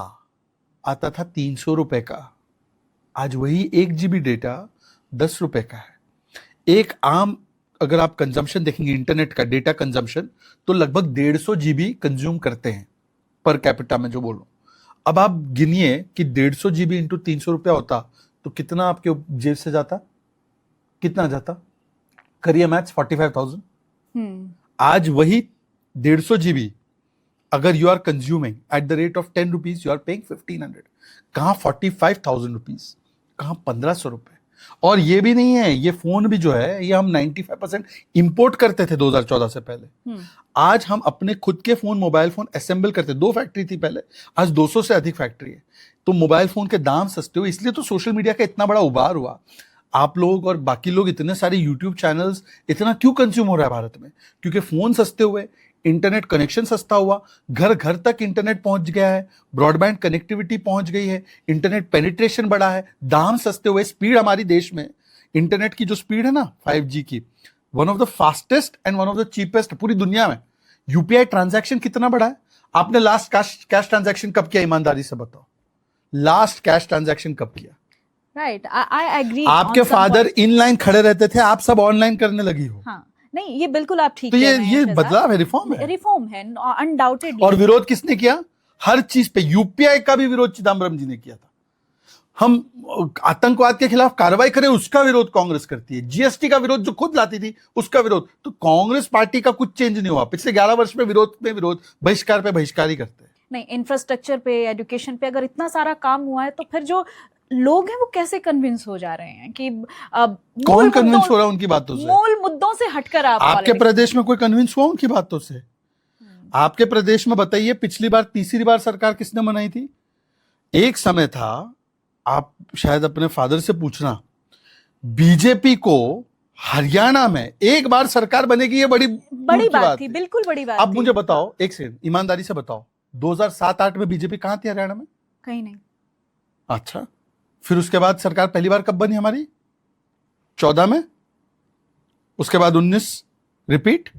आता था 300 रुपए का। आज वही 1 GB डेटा 10 रुपए का है। एक आम, अगर आप कंजम्पशन देखेंगे इंटरनेट का डेटा कंजम्पशन, तो लगभग 150 GB कंज्यूम करते हैं पर कैपिटा में जो बोलूं। अब आप गिनिए कि 150 GB इंटू 300 रुपया होता तो कितना आपके जेब से जाता, कितना जाता? करिए मैथ्स, 45,000। आज वही 150 GB अगर you are consuming at the rate of 10 rupees, you are paying 1500। कहां 45,000 रुपीज, कहां 1500 रुपए। और ये भी नहीं है, ये फोन भी जो है ये हम 95% इंपोर्ट करते थे 2014 से पहले। आज हम अपने खुद के फोन, मोबाइल फोन असेंबल करते। 2 फैक्ट्री थी पहले, आज 200 से अधिक फैक्ट्री है। तो मोबाइल फोन के दाम सस्ते हुए, इसलिए तो सोशल मीडिया का इतना बड़ा उभार हुआ। आप लोग और बाकी लोग, इतने सारे यूट्यूब चैनल्स इतना क्यों कंज्यूम हो रहा है भारत में? क्योंकि फोन सस्ते हुए, इंटरनेट कनेक्शन सस्ता हुआ, घर घर तक इंटरनेट पहुंच गया है, ब्रॉडबैंड कनेक्टिविटी पहुंच गई है, इंटरनेट पेनिट्रेशन बढ़ा है, दाम सस्ते हुए, स्पीड हमारी देश में इंटरनेट की जो स्पीड है ना 5G की, one of the fastest and one of the cheapest पूरी दुनिया में। यूपीआई ट्रांजैक्शन कितना बढ़ा है? आपने लास्ट कैश ट्रांजैक्शन कब किया? ईमानदारी से बताओ, लास्ट कैश ट्रांजैक्शन कब किया? Right, I agree. आपके फादर इनलाइन खड़े रहते थे, आप सब ऑनलाइन करने लगी हो। हाँ, नहीं ये बिल्कुल आप ठीक तो कह रहे हैं ये शहजाद। बदलाव है, रिफॉर्म है, रिफॉर्म है अनडाउटेडली। और विरोध किसने किया? हर चीज पे यूपीआई का भी विरोध चिदम्बरम जी ने किया था। हम आतंकवाद के खिलाफ कार्रवाई करें उसका विरोध कांग्रेस करती है, जीएसटी का विरोध जो खुद लाती थी उसका विरोध। तो कांग्रेस पार्टी का कुछ चेंज नहीं हुआ पिछले 11 वर्ष में, विरोध पे विरोध, बहिष्कार पे बहिष्कार ही करते हैं। नहीं, इंफ्रास्ट्रक्चर पे, एजुकेशन पे अगर इतना सारा काम हुआ है तो फिर जो लोग हैं वो कैसे कन्विंस हो जा रहे हैं कि कौन कन्विंस हो रहा है उनकी बातों से? मूल मुद्दों से हटकर आप आपके प्रदेश में कोई कन्विंस हुआ उनकी बातों से? आपके प्रदेश में बताइए, पिछली बार तीसरी बार सरकार किसने बनाई थी? एक समय था, आप शायद अपने फादर से पूछना, बीजेपी को हरियाणा में एक बार सरकार बनेगी, ये बड़ी बात थी, बिल्कुल बड़ी बात। अब मुझे बताओ, एक सेकंड ईमानदारी से बताओ, 2007-8 में बीजेपी कहां थी हरियाणा में? कहीं नहीं। अच्छा, फिर उसके बाद सरकार पहली बार कब बनी हमारी? 14 में, उसके बाद 19 रिपीट,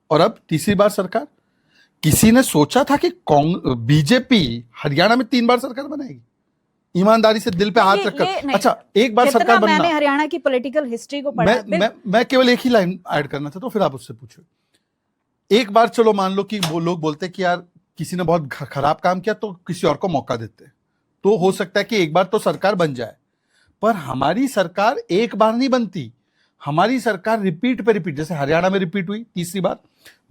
और अब तीसरी बार सरकार। किसी ने सोचा था कि बीजेपी हरियाणा में 3 बार सरकार बनाएगी? ईमानदारी से दिल पे हाथ रखकर। अच्छा, एक बार सरकार बनना, मैंने हरियाणा की पॉलिटिकल हिस्ट्री को पढ़ा, मैं केवल एक ही लाइन ऐड करना था, तो फिर आप उससे पूछो। एक बार चलो मान लो कि वो लोग बोलते कि यार किसी ने बहुत खराब काम किया तो किसी और को मौका देते, तो हो सकता है कि एक बार तो सरकार बन जाए। पर हमारी सरकार एक बार नहीं बनती, हमारी सरकार रिपीट पे रिपीट, जैसे हरियाणा में रिपीट हुई तीसरी बार,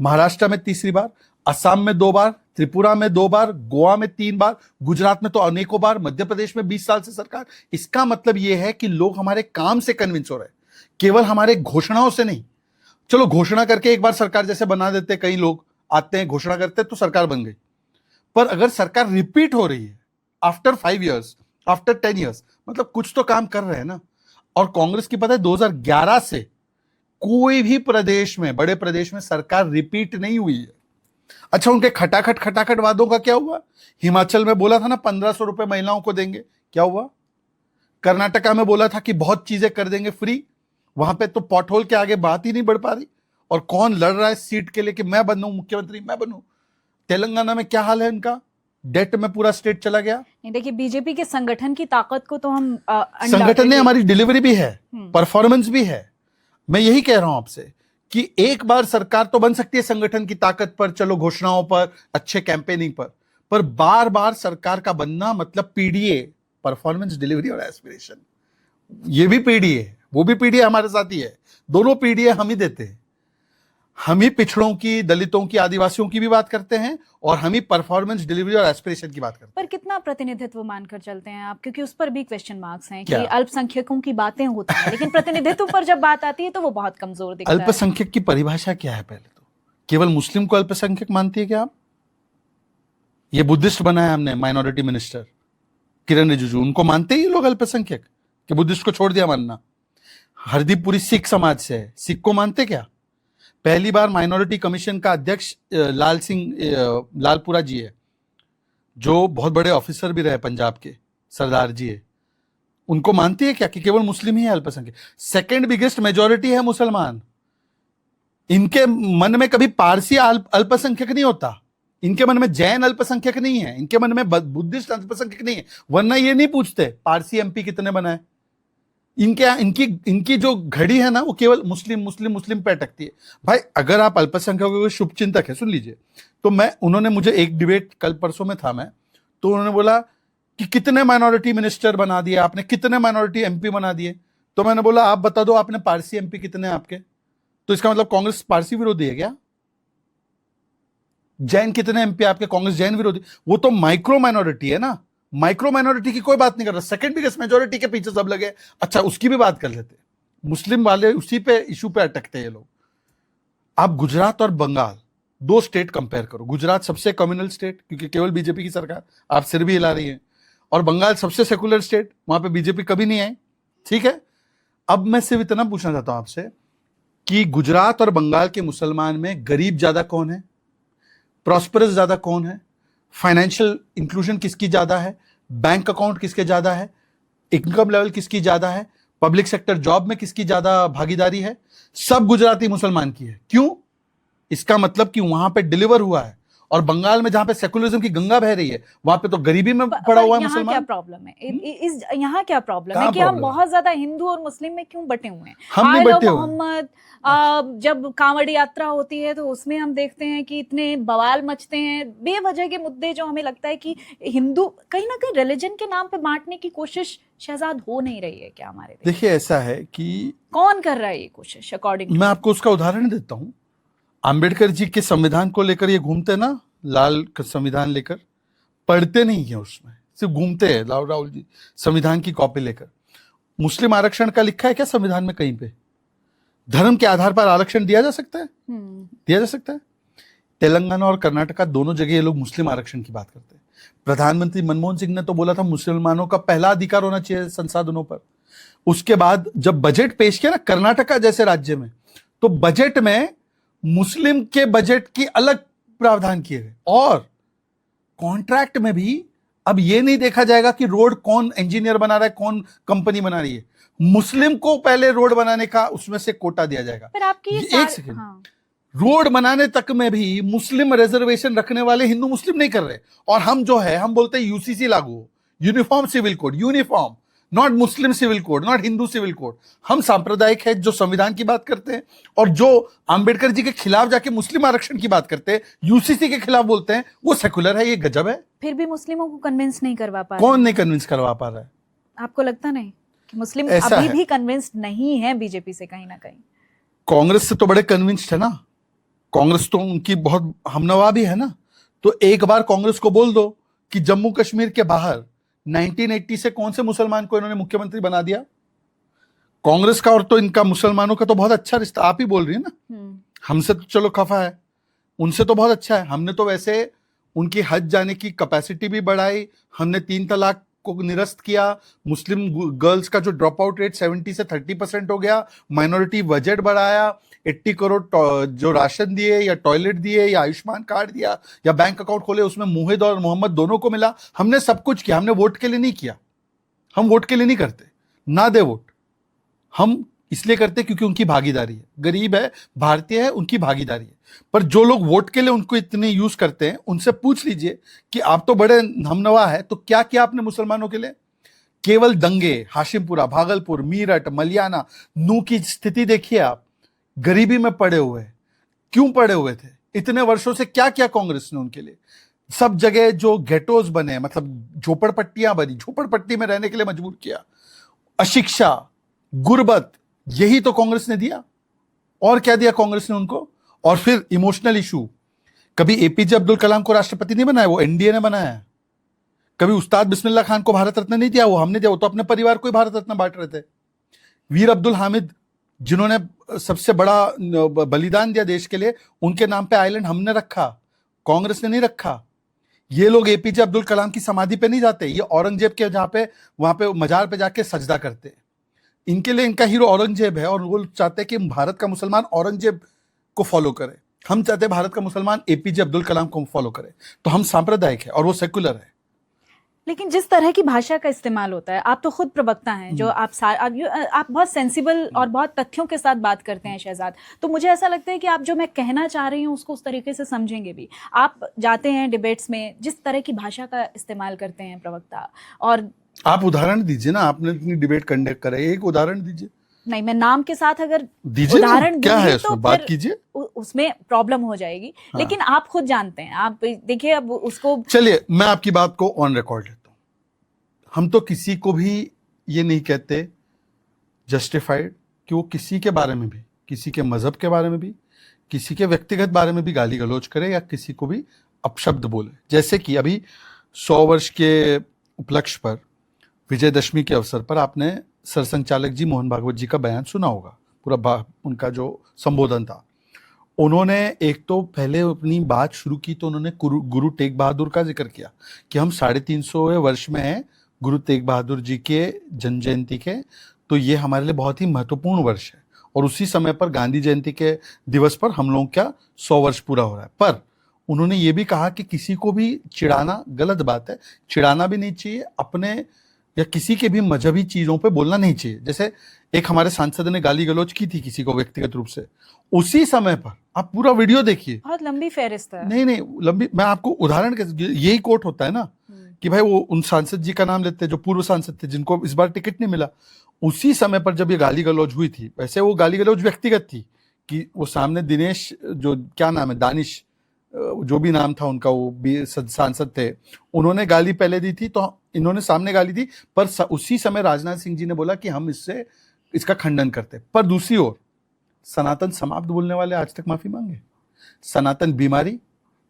महाराष्ट्र में तीसरी बार, असम में 2 बार, त्रिपुरा में 2 बार, गोवा में 3 बार, गुजरात में तो अनेकों बार, मध्य प्रदेश में 20 साल से सरकार। इसका मतलब यह है कि लोग हमारे काम से कन्विंस हो रहे हैं, केवल हमारे घोषणाओं से नहीं। चलो घोषणा करके एक बार सरकार जैसे बना देते, कई लोग आते हैं घोषणा करते तो सरकार बन गई, पर अगर सरकार रिपीट हो रही है आफ्टर 5 years, आफ्टर 10 years, मतलब कुछ तो काम कर रहे हैं ना। और कांग्रेस की पता है 2011 से कोई भी प्रदेश में, बड़े प्रदेश में सरकार रिपीट नहीं हुई है। अच्छा, उनके खटाखट वादों का क्या हुआ? हिमाचल में बोला था ना 1500 रुपए महिलाओं को देंगे, क्या हुआ? कर्नाटका में बोला था कि बहुत चीजें कर देंगे फ्री, वहां पे तो पॉटहोल के आगे बात ही नहीं बढ़ पा रही। और कौन लड़ रहा है सीट के लिए कि मैं बनूं मुख्यमंत्री, मैं बनूं? तेलंगाना में क्या हाल है इनका? डेट में पूरा स्टेट चला गया। नहीं, देखिए बीजेपी के संगठन की ताकत को तो हम संगठन ने, हमारी डिलीवरी भी है, परफॉर्मेंस भी है। मैं यही कह रहा हूं आपसे कि एक बार सरकार तो बन सकती है संगठन की ताकत पर, चलो घोषणाओं पर, अच्छे कैंपेनिंग पर बार बार सरकार का बनना मतलब पीडीए, परफॉर्मेंस, डिलीवरी और एस्पिरेशन। ये भी पीडीए है, वो भी पीडीए हमारे साथ ही है, दोनों पीडीए हम ही देते हैं। हम ही पिछड़ों की, दलितों की, आदिवासियों की भी बात करते हैं, और हम ही परफॉर्मेंस, डिलीवरी और एस्पिरेशन की बात करते हैं। पर कितना प्रतिनिधित्व मानकर चलते हैं आप? क्योंकि उस पर भी क्वेश्चन मार्क्स हैं क्या? कि अल्पसंख्यकों की बातें होती हैं, लेकिन प्रतिनिधित्व पर जब बात आती है तो वो बहुत कमजोर दिखता है। अल्पसंख्यक की परिभाषा क्या है? पहले तो केवल मुस्लिम को अल्पसंख्यक मानती है क्या आप? ये बुद्धिस्ट बनाया हमने, माइनॉरिटी मिनिस्टर किरण रिजिजू, उनको मानते ही लोग अल्पसंख्यक कि बुद्धिस्ट को छोड़ दिया मानना। हरदीप पुरी सिख समाज से है, सिख को मानते क्या? पहली बार माइनॉरिटी कमीशन का अध्यक्ष लालपुरा जी है, जो बहुत बड़े ऑफिसर भी रहे पंजाब के, सरदार जी है। उनको मानती है क्या कि केवल मुस्लिम ही है अल्पसंख्यक? सेकंड बिगेस्ट मेजॉरिटी है मुसलमान। इनके मन में कभी पारसी अल्पसंख्यक नहीं होता, इनके मन में जैन अल्पसंख्यक नहीं है, इनके मन में बुद्धिस्ट अल्पसंख्यक नहीं है, वरना ये नहीं पूछते पारसी एमपी कितने बनाए। इनकी जो घड़ी है ना, वो केवल मुस्लिम मुस्लिम मुस्लिम पे अटकती है। भाई अगर आप अल्पसंख्यकों के शुभ चिंतक है, सुन लीजिए, तो उन्होंने मुझे एक डिबेट कल परसों में था मैं, तो उन्होंने बोला कि कितने माइनॉरिटी मिनिस्टर बना दिए आपने, कितने माइनॉरिटी एमपी बना दिए? तो मैंने बोला आप बता दो आपने पारसी एमपी कितने आपके? तो इसका मतलब कांग्रेस पारसी विरोधी है क्या? जैन कितने एमपी आपके? कांग्रेस जैन विरोधी? वो तो माइक्रो माइनॉरिटी है ना, माइक्रो माइनॉरिटी की कोई बात नहीं कर रहा, सेकंड बिगेस्ट मेजॉरिटी के पीछे सब लगे। अच्छा, उसकी भी बात कर लेते, मुस्लिम वाले उसी पे इशू पे अटकते हैं ये लोग। आप गुजरात और बंगाल, 2 स्टेट कंपेयर करो। गुजरात सबसे कम्युनल स्टेट, क्योंकि केवल बीजेपी की सरकार, आप सिर भी हिला रही है, और बंगाल सबसे सेकुलर स्टेट, वहां पे बीजेपी कभी नहीं आई, ठीक है। अब मैं सिर्फ इतना पूछना चाहता हूं आपसे कि गुजरात और बंगाल के मुसलमान में गरीब ज्यादा कौन है? प्रॉस्परस ज्यादा कौन है, फाइनेंशियल इंक्लूजन किसकी ज्यादा है, बैंक अकाउंट किसके ज्यादा है, इनकम लेवल किसकी ज्यादा है, पब्लिक सेक्टर जॉब में किसकी ज्यादा भागीदारी है, सब गुजराती मुसलमान की है। क्यों? इसका मतलब कि वहां पे डिलीवर हुआ है। और बंगाल में जहां पे सेकुलरिज्म की गंगा बह रही है, वहां पे तो गरीबी में पड़ा हुआ है यहाँ क्या मुसलमान। प्रॉब्लम है? इस यहाँ क्या प्रॉब्लम है कहाँ कि हम problem है? बहुत ज्यादा हिंदू और मुस्लिम में क्यों बटे हुए हैं? हम नहीं आयल बटे हुए। मोहम्मद, जब कांवड़ यात्रा होती है तो उसमें हम देखते हैं कि इतने बवाल मचते हैं, बेवजह के मुद्दे जो हमें लगता है कि हिंदू कहीं ना कहीं रिलीजन के नाम पे बांटने की कोशिश शहजाद हो नहीं रही है क्या हमारे देश? देखिए, ऐसा है कि कौन कर रहा है ये कोशिश अकॉर्डिंग? मैं आपको उसका उदाहरण देता हूं। आम्बेडकर जी के संविधान को लेकर ये घूमते ना, लाल संविधान लेकर, पढ़ते नहीं है उसमें, सिर्फ घूमते हैं राहुल जी संविधान की कॉपी लेकर। मुस्लिम आरक्षण का लिखा है क्या संविधान में कहीं पे? धर्म के आधार पर आरक्षण दिया जा सकता है? दिया जा सकता है। तेलंगाना और कर्नाटका दोनों जगह ये लोग मुस्लिम आरक्षण की बात करते हैं। प्रधानमंत्री मनमोहन सिंह ने तो बोला था मुसलमानों का पहला अधिकार होना चाहिए संसाधनों पर। उसके बाद जब बजट पेश किया ना कर्नाटका जैसे राज्य में, तो बजट में मुस्लिम के बजट की अलग प्रावधान किए गए। और कॉन्ट्रैक्ट में भी अब ये नहीं देखा जाएगा कि रोड कौन इंजीनियर बना रहा है, कौन कंपनी बना रही है, मुस्लिम को पहले रोड बनाने का उसमें से कोटा दिया जाएगा। पर आपकी एक सेकंड, रोड बनाने तक में भी मुस्लिम रिजर्वेशन रखने वाले हिंदू मुस्लिम नहीं कर रहे। और हम जो है, हम बोलते हैं यूसीसी लागू हो, uniform civil code, uniform, not Muslim civil code, not Hindu civil code. हम सांप्रदायिक है जो संविधान की बात करते हैं, और जो आंबेडकर जी के खिलाफ जाके मुस्लिम आरक्षण की बात करते हैं, यूसीसी के खिलाफ बोलते हैं, वो सेकुलर है। ये गजब है। फिर भी मुस्लिमों को कन्विंस नहीं करवा पा रहे। कौन नहीं कन्विंस करवा पा रहा है? आपको लगता नहीं कि मुस्लिम ऐसा अभी है। भी कन्विंस्ड नहीं है बीजेपी से कहीं ना कहीं? कांग्रेस से तो बड़े कन्विंस्ड है ना। कांग्रेस तो उनकी बहुत हमनवा भी है ना। तो एक बार कांग्रेस को बोल दो कि जम्मू कश्मीर के बाहर 1980 से कौन से मुसलमान को इन्होंने मुख्यमंत्री बना दिया? कांग्रेस का और तो इनका मुसलमानों का तो बहुत अच्छा रिश्ता। आप ही बोल रही है ना, हमसे तो चलो खफा है, उनसे तो बहुत अच्छा है। हमने तो वैसे उनकी हज जाने की कैपेसिटी भी बढ़ाई, हमने 3 तलाक को निरस्त किया, मुस्लिम गर्ल्स का जो ड्रॉप आउट रेट 70 से 30% हो गया, माइनॉरिटी बजट बढ़ाया, 80 करोड़ जो राशन दिए या टॉयलेट दिए या आयुष्मान कार्ड दिया या बैंक अकाउंट खोले, उसमें मुहिद और मोहम्मद दोनों को मिला। हमने सब कुछ किया। हमने वोट के लिए नहीं किया। हम वोट के लिए नहीं करते, ना दे वोट। हम इसलिए करते क्योंकि उनकी भागीदारी है, गरीब है, भारतीय है, उनकी भागीदारी है। पर जो लोग वोट के लिए उनको इतने यूज करते हैं, उनसे पूछ लीजिए कि आप तो बड़े हमनवा है, तो क्या किया आपने मुसलमानों के लिए? केवल दंगे, हाशिमपुरा, भागलपुर, मीरठ, मलियाना, नू की स्थिति देखिए आप। गरीबी में पड़े हुए। क्यों पड़े हुए थे? इतने वर्षों से क्या किया कांग्रेस ने उनके लिए? सब जगह जो गेटोज बने, मतलब झोपड़पट्टियां बनी, झोपड़पट्टी में रहने के लिए मजबूर किया। अशिक्षा, गुर्बत, यही तो कांग्रेस ने दिया। और क्या दिया कांग्रेस ने उनको? और फिर इमोशनल इशू। कभी एपीजे अब्दुल कलाम को राष्ट्रपति नहीं बनाया, वो एनडीए ने बनाया है। कभी उस्ताद बिस्मिल्लाह खान को भारत रत्न नहीं दिया, वो हमने दिया। वो तो अपने परिवार को ही भारत रत्न बांट रहे थे। वीर अब्दुल हामिद, जिन्होंने सबसे बड़ा बलिदान दिया देश के लिए, उनके नाम पे आइलैंड हमने रखा, कांग्रेस ने नहीं रखा। ये लोग एपीजे अब्दुल कलाम की समाधि पे नहीं जाते, ये औरंगजेब के जहां पे, वहां पे मजार पे जाके सजदा करते हैं। इनके लिए इनका हीरो औरंगजेब है, और वो चाहते हैं कि भारत का मुसलमान औरंगजेब को फॉलो करे। हम चाहते हैं भारत का मुसलमान एपीजे अब्दुल कलाम को फॉलो करे। तो हम सांप्रदायिक है और वो सेकुलर है। लेकिन जिस तरह की भाषा का इस्तेमाल होता है, आप तो खुद प्रवक्ता हैं, जो आप बहुत सेंसिबल और बहुत तथ्यों के साथ बात करते हैं शहजाद, तो मुझे ऐसा लगता है कि आप जो मैं कहना चाह रही हूँ उसको उस तरीके से समझेंगे भी। आप जाते हैं डिबेट्स में, जिस तरह की भाषा का इस्तेमाल करते हैं प्रवक्ता, और आप उदाहरण दीजिए ना। आपने इतनी डिबेट कंडक्ट करा है, एक उदाहरण दीजिए। नहीं, मैं नाम के साथ अगर दीजिए, उदाहरण क्या है तो उसमें, बात कीजिए। उसमें प्रॉब्लम हो जाएगी। हाँ। लेकिन आप खुद जानते हैं, आप देखिए अब उसको। चलिए, मैं आपकी बात को ऑन रिकॉर्ड लेता हूं। हम तो किसी को भी ये नहीं कहते जस्टिफाइड कि वो किसी के बारे में भी, किसी के मजहब के बारे में भी, किसी के व्यक्तिगत बारे में भी गाली गलौज करे या किसी को भी अपशब्द बोले। जैसे कि अभी 100 वर्ष के उपलक्ष्य पर, विजयदशमी के अवसर पर, आपने सरसंघचालक जी मोहन भागवत जी का बयान सुना होगा। पूरा उनका जो संबोधन था, उन्होंने एक तो पहले अपनी बात शुरू की तो उन्होंने गुरु तेग बहादुर का जिक्र किया कि हम 350वें वर्ष में हैं गुरु तेग बहादुर जी के जन्म जयंती के, तो ये हमारे लिए बहुत ही महत्वपूर्ण वर्ष है। और उसी समय पर गांधी जयंती के दिवस पर हम लोगों का 100 वर्ष पूरा हो रहा है। पर उन्होंने ये भी कहा कि किसी को भी चिढ़ाना गलत बात है, चिढ़ाना भी नहीं चाहिए, अपने या किसी के भी मजहबी चीजों पे बोलना नहीं चाहिए। जैसे एक हमारे सांसद ने गाली गलौज की थी किसी को व्यक्तिगत रूप से, उसी समय पर आप पूरा वीडियो देखिए, बहुत लंबी फहरिस्त है। नहीं लंबी, मैं आपको उदाहरण यही कोट होता है ना कि भाई वो उन सांसद जी का नाम लेते हैं जो पूर्व सांसद थे जिनको इस बार टिकट नहीं मिला, उसी समय पर जब ये गाली गलौज हुई थी, वैसे वो गाली गलौज व्यक्तिगत थी कि वो सामने दिनेश, जो क्या नाम है, दानिश, जो भी नाम था उनका, वो भी सांसद थे, उन्होंने गाली पहले दी थी तो इन्होंने सामने गाली दी, पर उसी समय राजनाथ सिंह जी ने बोला कि हम इसका खंडन करते। पर दूसरी ओर सनातन समाप्त बोलने वाले आज तक माफी मांगे। सनातन बीमारी,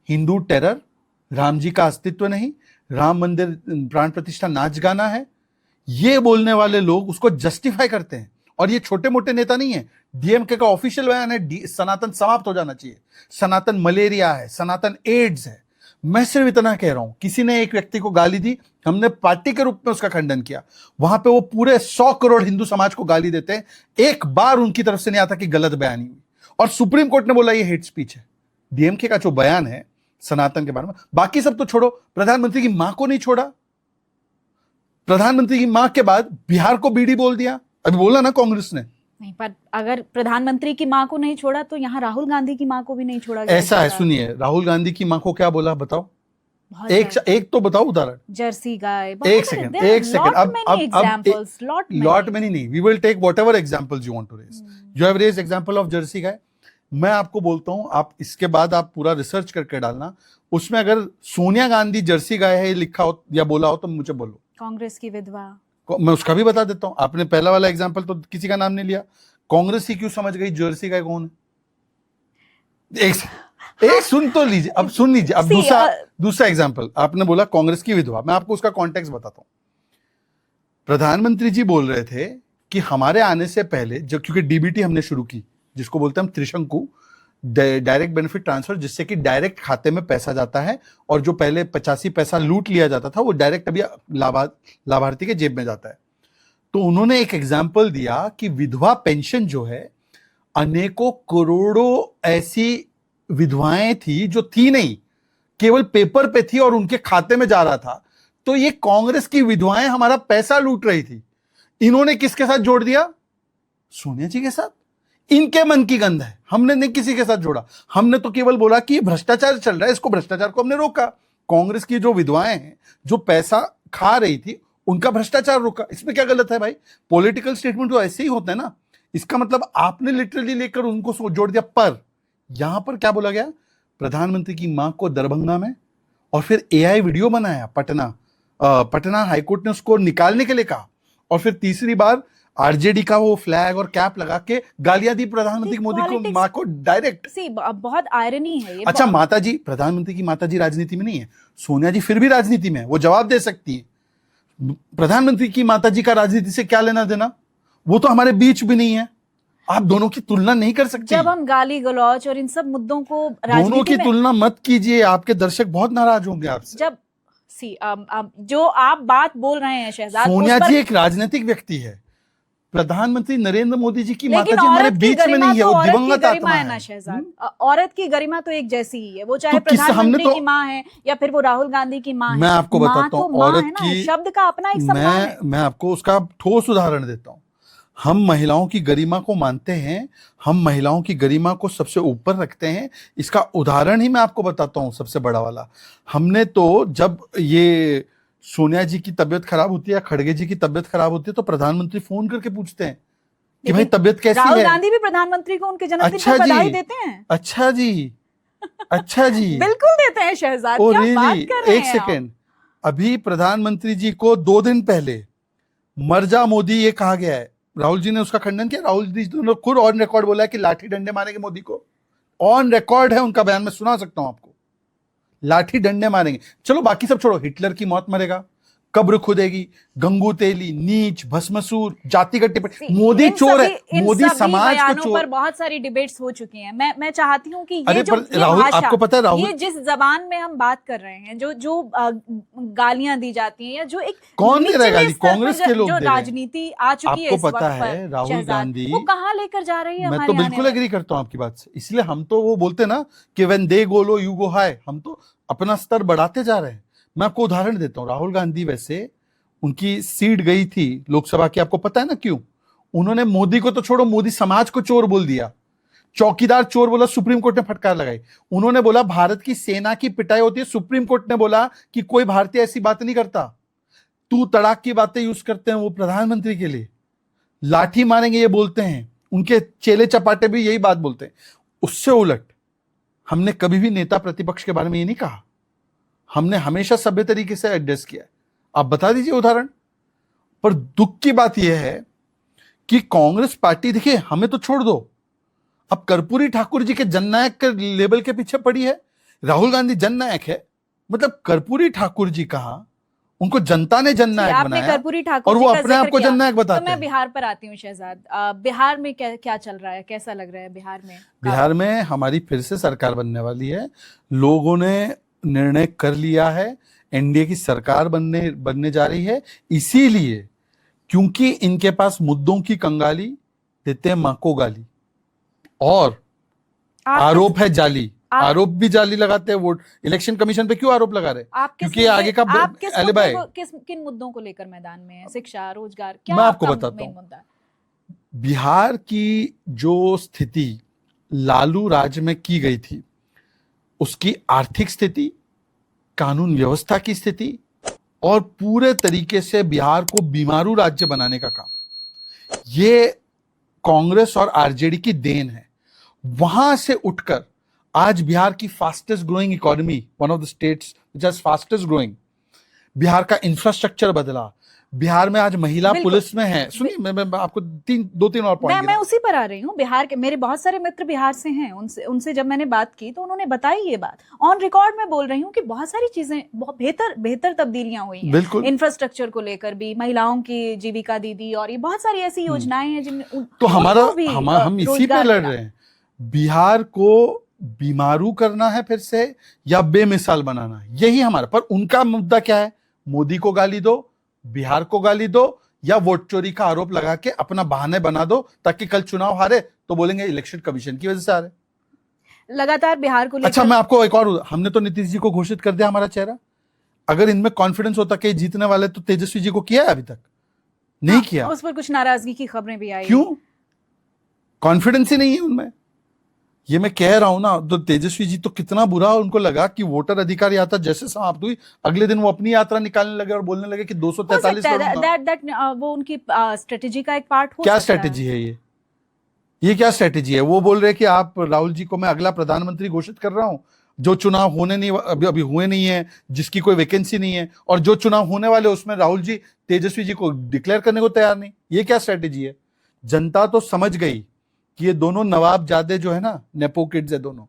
हिंदू टेरर, राम जी का अस्तित्व नहीं, राम मंदिर प्राण प्रतिष्ठा नाच गाना है, ये बोलने वाले लोग उसको जस्टिफाई करते हैं। और ये छोटे मोटे नेता नहीं है, डीएमके का ऑफिशियल बयान है, सनातन समाप्त हो जाना चाहिए, सनातन मलेरिया है, सनातन एड्स है। मैं सिर्फ इतना कह रहा हूं, किसी ने एक व्यक्ति को गाली दी, हमने पार्टी के रूप में उसका खंडन किया, वहां पे वो पूरे 100 करोड़ हिंदू समाज को गाली देते हैं, एक बार उनकी तरफ से नहीं आता कि गलत बयानी हुई, और सुप्रीम कोर्ट ने बोला ये हेट स्पीच है। डीएमके का जो बयान है सनातन के बारे में, बाकी सब तो छोड़ो, प्रधानमंत्री की मां को नहीं छोड़ा, प्रधानमंत्री की मां के बाद बिहार को बीडी बोल दिया, अभी बोला ना कांग्रेस ने। नहीं, पर अगर प्रधानमंत्री की मां को नहीं छोड़ा तो यहाँ राहुल गांधी की मां को भी नहीं छोड़ा। ऐसा है, सुनिए, राहुल गांधी की मां को क्या बोला बताओ, एक तो बताओ उदाहरण। जर्सी गाय, एक सेकंड, अब लॉट मेनी नहीं, we will take whatever examples you want to raise. You have raise example of Jersey गाय, मैं आपको बोलता हूं, आप इसके बाद आप पूरा रिसर्च करके डालना, उसमें अगर सोनिया गांधी जर्सी गाय है लिखा हो या बोला हो तो मुझे बोलो। कांग्रेस की विधवा, मैं उसका भी बता देता हूं। आपने पहला वाला एग्जांपल तो किसी का नाम नहीं लिया, कांग्रेस ही क्यों समझ गई जर्सी गाय कौन है? एक सुन तो लीजिए, अब सुन लीजिए। अब दूसरा एग्जांपल, आपने बोला कांग्रेस की विधवा, मैं आपको उसका कॉन्टेक्स्ट बताता हूं। प्रधानमंत्री जी बोल रहे थे कि हमारे आने से पहले, जब क्योंकि डीबीटी हमने शुरू की, जिसको बोलते हैं हम त्रिशंकु, डायरेक्ट बेनिफिट ट्रांसफर, जिससे कि डायरेक्ट खाते में पैसा जाता है, और जो पहले 85 पैसा लूट लिया जाता था वो डायरेक्ट अभी लाभार्थी के जेब में जाता है। तो उन्होंने एक एग्जाम्पल दिया कि विधवा पेंशन जो है, अनेकों करोड़ों ऐसी विधवाएं थी जो थी नहीं, केवल पेपर पे थी और उनके खाते में जा रहा था, तो ये कांग्रेस की विधवाएं हमारा पैसा लूट रही थी। इन्होंने किसके साथ जोड़ दिया? सोनिया जी के साथ। इनके मन की गंध है, हमने नहीं किसी के साथ जोड़ा, हमने तो केवल बोला कि ये भ्रष्टाचार चल रहा है, इसको भ्रष्टाचार को हमने रोका। कांग्रेस की जो विधवाएं हैं जो पैसा खा रही थी, उनका भ्रष्टाचार रोका, इसमें क्या गलत है भाई? पॉलिटिकल स्टेटमेंट तो ऐसे ही होता है ना, इसका मतलब आपने लिटरली लेकर उनको जोड़ दिया। पर यहां पर क्या बोला गया? प्रधानमंत्री की मां को दरभंगा में, और फिर एआई वीडियो बनाया, पटना हाईकोर्ट ने उसको निकालने के लिए कहा, और फिर तीसरी बार आरजेडी का वो फ्लैग और कैप लगा के गालियां दी प्रधानमंत्री मोदी को, मां को डायरेक्ट। बहुत आयरनी है ये। अच्छा, माताजी, प्रधानमंत्री की माताजी राजनीति में नहीं है, सोनिया जी फिर भी राजनीति में है, वो जवाब दे सकती है। प्रधानमंत्री की माताजी का राजनीति से क्या लेना देना? वो तो हमारे बीच भी नहीं है, आप दोनों की तुलना नहीं कर सकते। जब हम गाली गलौज और इन सब मुद्दों को दोनों की तुलना मत कीजिए, आपके दर्शक बहुत नाराज होंगे आपसे। जब जो आप बात बोल रहे हैं शहजाद, सोनिया जी एक राजनीतिक व्यक्ति है, प्रधानमंत्री नरेंद्र मोदी जी की माताजी हमारे बीच में नहीं है, वो दिवंगत आत्मा है। शहजाद, औरत की गरिमा तो एक जैसी ही है, वो चाहे प्रधानमंत्री की मां है या फिर वो राहुल गांधी की मां है। मैं आपको बताता हूँ, औरत की शब्द का अपना एक सम्मान है। मैं आपको उसका ठोस उदाहरण देता हूँ। हम महिलाओं की गरिमा को मानते हैं, हम महिलाओं की गरिमा को सबसे ऊपर रखते हैं। इसका उदाहरण ही मैं आपको बताता हूँ, सबसे बड़ा वाला। हमने तो जब ये सोनिया जी की तबीयत खराब होती है या खड़गे जी की तबीयत खराब होती है तो प्रधानमंत्री फोन करके पूछते हैं कि भाई तबीयत कैसी है। राहुल गांधी भी प्रधानमंत्री को उनके जन्मदिन पर बधाई देते हैं। अच्छा जी, अच्छा जी, बिल्कुल देते हैं शहजाद, क्या बात कर रहे हैं? एक सेकेंड, अभी प्रधानमंत्री जी को 2 दिन पहले मर जा मोदी ये कहा गया है, राहुल जी ने उसका खंडन किया। राहुल जी ने खुद ऑन रिकॉर्ड बोला है कि लाठी डंडे मारेंगे मोदी को, ऑन रिकॉर्ड है उनका बयान, मैं सुना सकता हूं आपको, लाठी डंडे मारेंगे। चलो बाकी सब छोड़ो, हिटलर की मौत मरेगा, कब्र खुदेगी, गंगू तेली, नीच, भस्मसूर, जातिगत टिप्पणी, मोदी इन चोर है, सभी- इन मोदी सभी समाज को बयानों चोर। पर बहुत सारी डिबेट्स हो चुकी हैं। मैं चाहती हूँ कि अरे ये जो पर राहुल, भाषा, आपको पता है राहुल, ये जिस जबान में हम बात कर रहे हैं, जो गालियां दी जाती हैं, या जो एक कौन दे रहा है निचले गाली? स्तर पर कांग्रेस के लोग जो दे रहे हैं। राजनीति आ चुकी है आपको इस पता वक्त है पर, राहुल शहजाद, गांधी, वो कहाँ लेकर जा रही है मैं हमारे तो आने बिल्कुल वाले- एग्री करता हूं आपकी बात से। इसलिए हम तो वो बोलते ना कि when they go low you go high, हम तो अपना स्तर बढ़ाते जा रहे हैं। मैं आपको उदाहरण देता हूं, राहुल गांधी, वैसे उनकी सीट गई थी लोकसभा की, आपको पता है ना क्यों? उन्होंने मोदी को तो छोड़ो, मोदी समाज को चोर बोल दिया, चौकीदार चोर बोला, सुप्रीम कोर्ट ने फटकार लगाई। उन्होंने बोला भारत की सेना की पिटाई होती है, सुप्रीम कोर्ट ने बोला कि कोई भारतीय ऐसी बात नहीं करता। तू तड़ाक की बातें यूज करते हैं वो प्रधानमंत्री के लिए, लाठी मारेंगे ये बोलते हैं, उनके चेले चपाटे भी यही बात बोलते हैं। उससे उलट हमने कभी भी नेता प्रतिपक्ष के बारे में ये नहीं कहा, हमने हमेशा सभ्य तरीके से एड्रेस किया है। आप बता दीजिए उदाहरण। पर दुख की बात यह है कि कांग्रेस पार्टी, देखिए हमें तो छोड़ दो, अब कर्पूरी ठाकुर जी के जननायक के लेबल के पीछे पड़ी है। राहुल गांधी जननायक है, मतलब कर्पूरी ठाकुर जी कहां, उनको जनता ने जननायक आपने बनाया कर्पूरी ठाकुर और जी वो का अपने आप जिक्र को किया, जननायक तो बताते मैं हैं। बिहार पर आती हूँ शहजाद। बिहार में क्या चल रहा है, कैसा लग रहा है बिहार में? बिहार में हमारी फिर से सरकार बनने वाली है। लोगों ने निर्णय कर लिया है, एनडीए की सरकार बनने जा रही है। इसीलिए क्योंकि इनके पास मुद्दों की कंगाली, देते हैं मां को गाली, और आरोप है जाली, आरोप भी जाली लगाते हैं। वोट इलेक्शन कमीशन पे क्यों आरोप लगा रहे? क्योंकि आगे का एलिबाई। किन मुद्दों को लेकर मैदान में है? शिक्षा, रोजगार, क्या मैं आपको आपका बताता मेन हूं। मुद्दा है? बिहार की जो स्थिति लालू राज में की गई थी, उसकी आर्थिक स्थिति, कानून व्यवस्था की स्थिति, और पूरे तरीके से बिहार को बीमारू राज्य बनाने का काम, ये कांग्रेस और आरजेडी की देन है। वहां से उठकर आज बिहार की fastest growing economy, one of the states which has fastest growing, Bihar का इंफ्रास्ट्रक्चर बदला, बिहार में आज महिला पुलिस में है। सुनिए, मैं आपको दो तीन और पॉइंट, मैं उसी पर आ रही हूँ। बिहार के मेरे बहुत सारे मित्र बिहार से हैं, उनसे जब मैंने बात की तो उन्होंने बताई ये बात। ऑन रिकॉर्ड में बोल रही हूँ कि बहुत सारी चीजें, बहुत बेहतर तब्दीलियां हुई हैं। इंफ्रास्ट्रक्चर को लेकर भी, महिलाओं की जीविका दीदी, और ये बहुत सारी ऐसी योजनाएं हैं जिनमें तो हम इसी पे लड़ रहे हैं। बिहार को बीमारू करना है फिर से, या बेमिसाल बनाना है, यही हमारा। पर उनका मुद्दा क्या है? मोदी को गाली दो, बिहार को गाली दो, या वोट चोरी का आरोप लगा के अपना बहाने बना दो, ताकि कल चुनाव हारे तो बोलेंगे इलेक्शन कमीशन की वजह से हारे। लगातार बिहार को लेकर। अच्छा, मैं आपको एक और, हमने तो नीतीश जी को घोषित कर दिया हमारा चेहरा। अगर इनमें कॉन्फिडेंस होता कि जीतने वाले, तो तेजस्वी जी को किया है? अभी तक नहीं किया। उस पर कुछ नाराजगी की खबरें भी आई। क्यों? कॉन्फिडेंस ही नहीं है उनमें। ये मैं कह रहा हूं ना, तो तेजस्वी जी तो कितना बुरा उनको लगा कि वोटर अधिकार यात्रा जैसे समाप्त हुई, अगले दिन वो अपनी यात्रा निकालने लगे और बोलने लगे कि 243 वो उनकी स्ट्रेटेजी का एक पार्ट हो क्या सकता है। स्ट्रेटेजी है ये क्या स्ट्रेटेजी है? वो बोल रहे कि आप राहुल जी को मैं अगला प्रधानमंत्री घोषित कर रहा हूं, जो चुनाव होने नहीं, अभी हुए नहीं है, जिसकी कोई वैकेंसी नहीं है, और जो चुनाव होने वाले उसमें राहुल जी तेजस्वी जी को डिक्लेयर करने को तैयार नहीं। ये क्या स्ट्रेटेजी है? जनता तो समझ गई कि ये दोनों नवाबजादे जो है ना, नेपो किड्स है दोनों,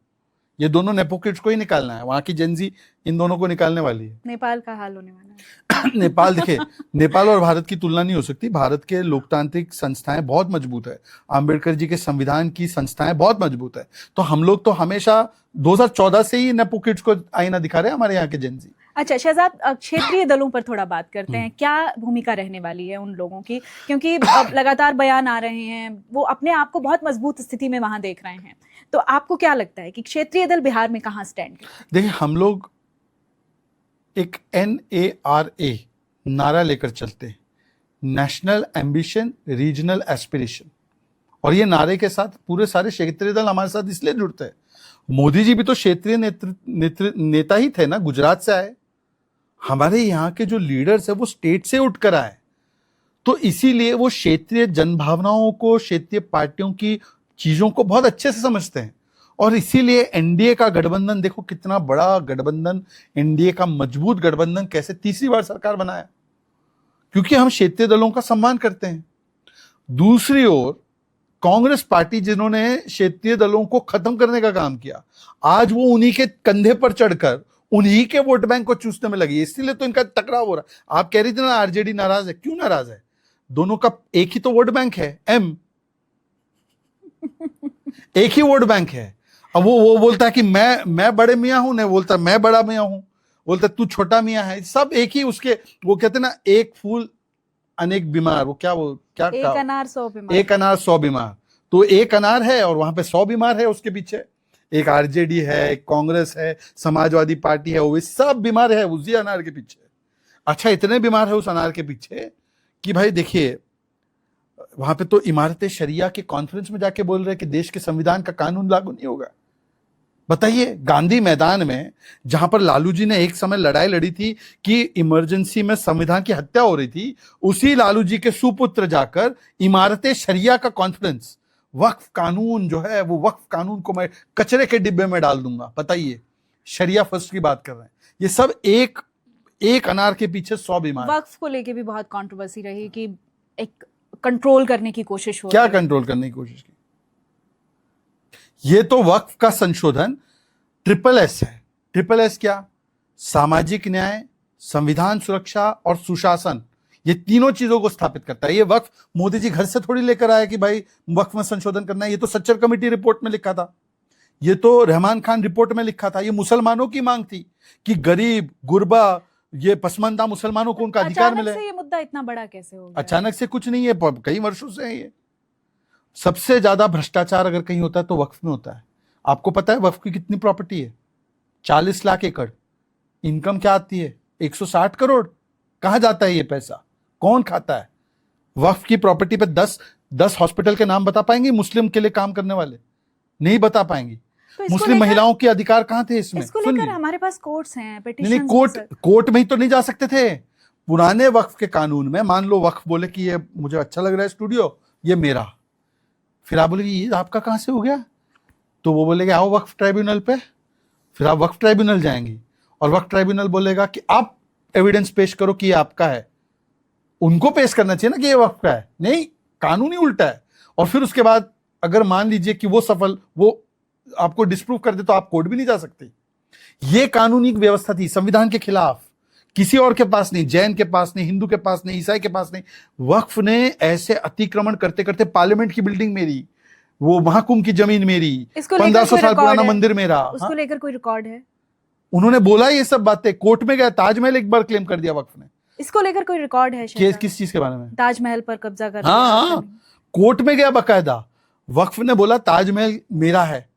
ये दोनों नेपो किड्स को ही निकालना है। वहां की जेंजी इन दोनों को निकालने वाली है। नेपाल का हाल होने वाला है। नेपाल, देखिए, नेपाल और भारत की तुलना नहीं हो सकती। भारत के लोकतांत्रिक संस्थाएं बहुत मजबूत है, आंबेडकर जी के संविधान की संस्थाएं बहुत मजबूत है। तो हम लोग तो हमेशा 2014 से ही नेपो किड्स को आईना दिखा रहे हैं, हमारे यहाँ के जेंजी। अच्छा शहजाद, क्षेत्रीय दलों पर थोड़ा बात करते हैं। क्या भूमिका रहने वाली है उन लोगों की? क्योंकि लगातार बयान आ रहे हैं, वो अपने आप को बहुत मजबूत स्थिति में वहां देख रहे हैं। तो आपको क्या लगता है कि क्षेत्रीय दल बिहार में कहां स्टैंड करें? देखिए, हम लोग एक NARA नारा लेकर चलते हैं, नेशनल एम्बिशन रीजनल एस्पिरेशन, और ये नारे के साथ पूरे सारे क्षेत्रीय दल हमारे साथ इसलिए जुड़ते हैं। मोदी जी भी तो क्षेत्रीय नेता ही थे ना, गुजरात से आए। हमारे यहाँ के जो लीडर्स है वो स्टेट से उठकर आए, तो इसीलिए वो क्षेत्रीय जनभावनाओं को, क्षेत्रीय पार्टियों की चीजों को बहुत अच्छे से समझते हैं। और इसीलिए एनडीए का गठबंधन, देखो कितना बड़ा गठबंधन, एनडीए का मजबूत गठबंधन कैसे तीसरी बार सरकार बनाया, क्योंकि हम क्षेत्रीय दलों का सम्मान करते हैं। दूसरी ओर कांग्रेस पार्टी, जिन्होंने क्षेत्रीय दलों को खत्म करने का काम किया, आज वो उन्हीं के कंधे पर चढ़कर उन्हीं के वोट बैंक को चूसने में लगी, इसलिए तो इनका टकराव हो रहा है। आप कह रही थी ना आरजेडी नाराज है, क्यों नाराज है? दोनों का एक ही तो वोट बैंक है, एम एक ही वोट बैंक है। अब वो बोलता है कि मैं बड़े मियां हूं, नहीं बोलता मैं बड़ा मियां हूं, बोलता तू छोटा मियां है। सब एक ही उसके, वो कहते ना एक फूल अनेक बीमार, वो क्या एक अनार 100 बीमार, एक अनार 100 बीमार। तो एक अनार है और वहां पे 100 बीमार है उसके पीछे। एक आरजेडी है, एक कांग्रेस है, समाजवादी पार्टी है, वो सब बीमार है उसी अनार के पीछे। अच्छा, इतने बीमार है उस अनार के पीछे कि भाई देखिए, वहां पे तो इमारत शरिया के कॉन्फ्रेंस में जाके बोल रहे कि देश के संविधान का कानून लागू नहीं होगा। बताइए, गांधी मैदान में जहां पर लालू जी ने एक समय लड़ाई लड़ी थी कि इमरजेंसी में संविधान की हत्या हो रही थी, उसी लालू जी के सुपुत्र जाकर इमारत शरिया का कॉन्फ्रेंस, वक्फ कानून जो है वो वक्फ कानून को मैं कचरे के डिब्बे में डाल दूंगा। बताइए, शरिया फर्स्ट की बात कर रहे हैं। ये सब एक अनार के पीछे 100 बीमार। वक्फ को लेके भी बहुत कंट्रोवर्सी रही कि एक कंट्रोल करने की कोशिश हो। क्या कंट्रोल करने की कोशिश की? ये तो वक्फ का संशोधन SSS है। SSS क्या? सामाजिक न्याय, संविधान सुरक्षा और सुशासन, ये तीनों चीजों को स्थापित करता है। ये वक्फ मोदी जी घर से थोड़ी लेकर आए कि भाई वक्फ में संशोधन करना है। ये तो सच्चर कमेटी रिपोर्ट में लिखा था, ये तो रहमान खान रिपोर्ट में लिखा था। ये मुसलमानों की मांग थी कि गरीब गुरबा, ये पसमानदा मुसलमानों को उनका अधिकार मिले। ये मुद्दा इतना बड़ा कैसे हो गया? अचानक से कुछ नहीं है, कई वर्षों से है ये। सबसे ज्यादा भ्रष्टाचार अगर कहीं होता है तो वक्फ में होता है। आपको पता है वक्फ की कितनी प्रॉपर्टी है? 40 लाख एकड़। इनकम क्या आती है? 160 करोड़। कहां जाता है ये पैसा? कौन खाता है? वक्फ की प्रॉपर्टी पे 10 हॉस्पिटल के नाम बता पाएंगे मुस्लिम के लिए काम करने वाले? नहीं बता पाएंगी। तो मुस्लिम महिलाओं के अधिकार कहां थे इसमें? इसको लेकर हमारे पास कोर्ट्स हैं, नहीं, कोर्ट में ही तो नहीं जा सकते थे। पुराने वक्फ के कानून में मान लो वक्फ बोले कि ये मुझे अच्छा लग रहा है स्टूडियो, ये मेरा, फिर आप बोले ये आपका कहां से हो गया? तो वो बोलेगे आओ वक्फ ट्राइब्यूनल पे। फिर आप वक्फ ट्राइब्यूनल जाएंगे और वक्फ ट्राइब्यूनल बोलेगा कि आप एविडेंस पेश करो कि ये आपका है। उनको पेश करना चाहिए ना कि ये वक्फ का है, नहीं, कानून ही उल्टा है। और फिर उसके बाद अगर मान लीजिए कि वो आपको डिस्प्रूव कर दे तो आप कोर्ट भी नहीं जा सकते। ये कानूनी व्यवस्था थी संविधान के खिलाफ, किसी और के पास नहीं, जैन के पास नहीं, हिंदू के पास नहीं, ईसाई के पास नहीं। वक्फ ने ऐसे अतिक्रमण करते करते पार्लियामेंट की बिल्डिंग मेरी, वो महाकुंभ की जमीन मेरी, 1500 साल पुराना मंदिर मेरा। उसको लेकर कोई रिकॉर्ड है? उन्होंने बोला ये सब बातें, कोर्ट में गया, ताजमहल एक बार क्लेम कर दिया वक्फ ने। इसको लेकर कोई रिकॉर्ड है? किस चीज के बारे में? ताजमहल पर कब्जा कर? हाँ, कोर्ट में गया बकायदा, वक्फ ने बोला ताजमहल मेरा है,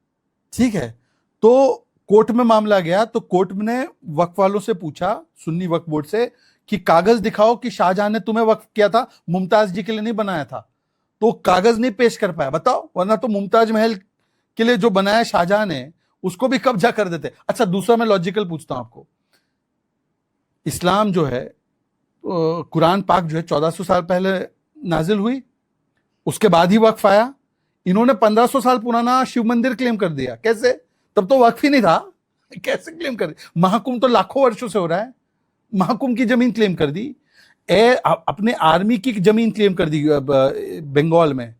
ठीक है। तो कोर्ट में मामला गया तो कोर्ट ने वक्फ वालों से पूछा, सुन्नी वक्फ बोर्ड से, कि कागज दिखाओ कि शाहजहां ने तुम्हें वक्फ किया था, मुमताज जी के लिए नहीं बनाया था। तो कागज नहीं पेश कर पाया, बताओ, वरना तो मुमताज महल के लिए जो बनाया शाहजहां ने उसको भी कब्जा कर देते। अच्छा, दूसरा मैं लॉजिकल पूछता हूं आपको। इस्लाम जो है, कुरान पाक जो है 1400 साल पहले नाजिल हुई, उसके बाद ही वक्फ आया। इन्होंने 1500 साल पुराना शिव मंदिर क्लेम कर दिया। कैसे? तब तो वक्फ ही नहीं था, कैसे क्लेम कर दिया? महाकुंभ तो लाखों वर्षों से हो रहा है, महाकुंभ की जमीन क्लेम कर दी। अपने आर्मी की जमीन क्लेम कर दी बंगाल में,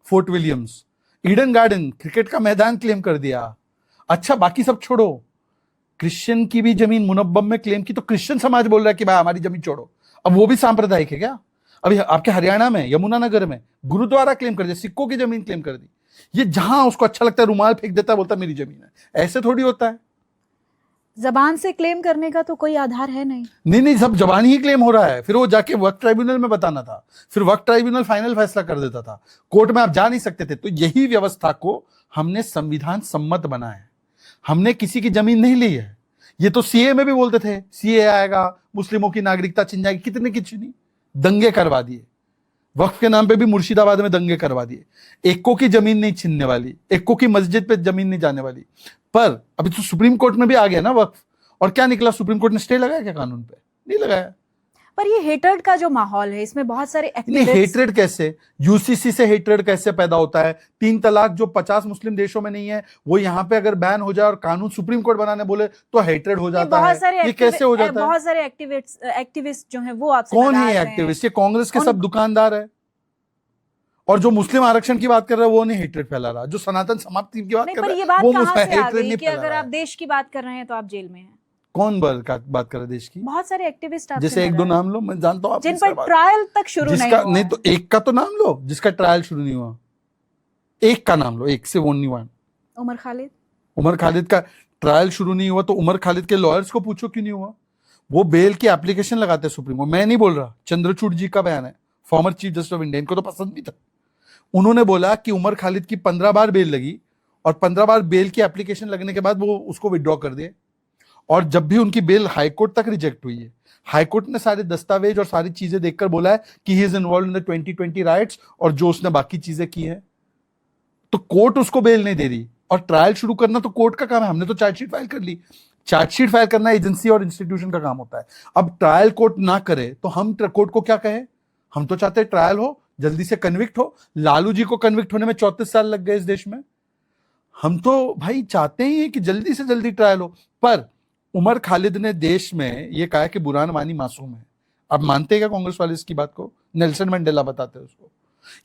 fort Williams. Eden garden, cricket का मैदान क्लेम कर दिया। अच्छा, बाकी सब छोड़ो, क्रिश्चियन की भी जमीन मुनब्बम में क्लेम की, तो क्रिश्चियन समाज बोल रहा है कि भाई हमारी जमीन छोड़ो। अब वो भी सांप्रदायिक है क्या? अभी आपके हरियाणा में यमुनानगर में गुरुद्वारा क्लेम कर दिया, सिखों की जमीन क्लेम कर दी। ये जहां उसको अच्छा लगता है रुमाल फेंक देता है, बोलता है मेरी जमीन है। ऐसे थोड़ी होता है। जबान से क्लेम करने का तो कोई आधार है नहीं। नहीं, सब जबान ही क्लेम हो रहा है। फिर वो जाके वक्फ ट्राइब्यूनल में बताना था, फिर वक्फ ट्राइब्यूनल फाइनल फैसला कर देता था, कोर्ट में आप जा नहीं सकते थे। तो यही व्यवस्था को हमने संविधान सम्मत बनाया है, हमने किसी की जमीन नहीं ली है। ये तो सीए में भी बोलते थे, सीए आएगा, मुस्लिमों की नागरिकता छिन जाएगी, कितने की छिनी, दंगे करवा दिए। वक्फ के नाम पे भी मुर्शिदाबाद में दंगे करवा दिए। एको की जमीन नहीं छीनने वाली, एको की मस्जिद पे जमीन नहीं जाने वाली। पर अभी तो सुप्रीम कोर्ट में भी आ गया ना वक्फ, और क्या निकला? सुप्रीम कोर्ट ने स्टे लगाया क्या कानून पे? नहीं लगाया। पर ये हेट्रेड का जो माहौल है, इसमें बहुत सारे एक्टिविस्ट। हेट्रेड कैसे? यूसीसी से हेट्रेड कैसे पैदा होता है? 3 तलाक जो 50 मुस्लिम देशों में नहीं है, वो यहाँ पे अगर बैन हो जाए और कानून सुप्रीम कोर्ट बनाने बोले तो हेट्रेड हो जाता है। ये कैसे हो जाता है? बहुत सारे एक्टिविस्ट जो है वो आपसे कौन है एक्टिविस्ट? ये कांग्रेस के सब दुकानदार है। और जो मुस्लिम आरक्षण की बात कर रहा है वो नहीं हेट्रेड फैला रहा, जो सनातन समाप्ति की बात कर रहा है वो हेट्रेड नहीं फैला रहा। अगर आप देश की बात कर रहे हैं तो आप जेल में हैं। कौन बात कर रहा है देश की? बहुत सारे एक्टिविस्ट आपसे जैसे एक दो मिला है, नाम लो, मैं जानता हूँ आप जिन किसका पर बात- ट्रायल तक शुरू नहीं जिसका हुआ नहीं है। तो एक का तो नाम लो जिसका ट्रायल शुरू नहीं हुआ, एक का नाम लो, एक से ओनली वन। उमर खालिद। उमर खालिद का ट्रायल शुरू नहीं हुआ तो उमर खालिद के लॉयर्स को पूछो क्यों नहीं हुआ। वो बेल की एप्लीकेशन लगाते हैं सुप्रीम कोर्ट, मैं नहीं बोल रहा, चंद्रचूड़ जी का बयान है, former chief justice of India, इनको तो पसंद भी था। उन्होंने बोला कि उमर खालिद की 15 बार बेल लगी और 15 बार बेल की एप्लीकेशन लगने के बाद वो उसको विड्रॉ कर दिए, और जब भी उनकी बेल हाईकोर्ट तक रिजेक्ट हुई है, हाईकोर्ट ने सारे दस्तावेज और सारी चीजें देखकर बोला है कि he is involve in the 2020 rights और जो उसने बाकी चीजें की हैं, तो कोर्ट उसको बेल नहीं दे रही। और ट्रायल शुरू करना तो कोर्ट का काम है, हमने तो चार्जशीट फाइल कर ली, चार्जशीट फाइल करना एजेंसी और इंस्टीट्यूशन का काम होता है। अब ट्रायल कोर्ट ना करे तो हम कोर्ट को क्या कहें? हम तो चाहते हैं ट्रायल हो, जल्दी से कन्विक्ट हो। लालू जी को कन्विक्ट होने में 34 साल लग गए इस देश में। हम तो भाई चाहते ही हैं कि जल्दी से जल्दी ट्रायल हो, पर उमर खालिद ने देश में ये कहा कि बुरहान वानी मासूम है। अब मानते हैं क्या कांग्रेस वाले इसकी बात को? नेल्सन मंडेला बताते हैं उसको।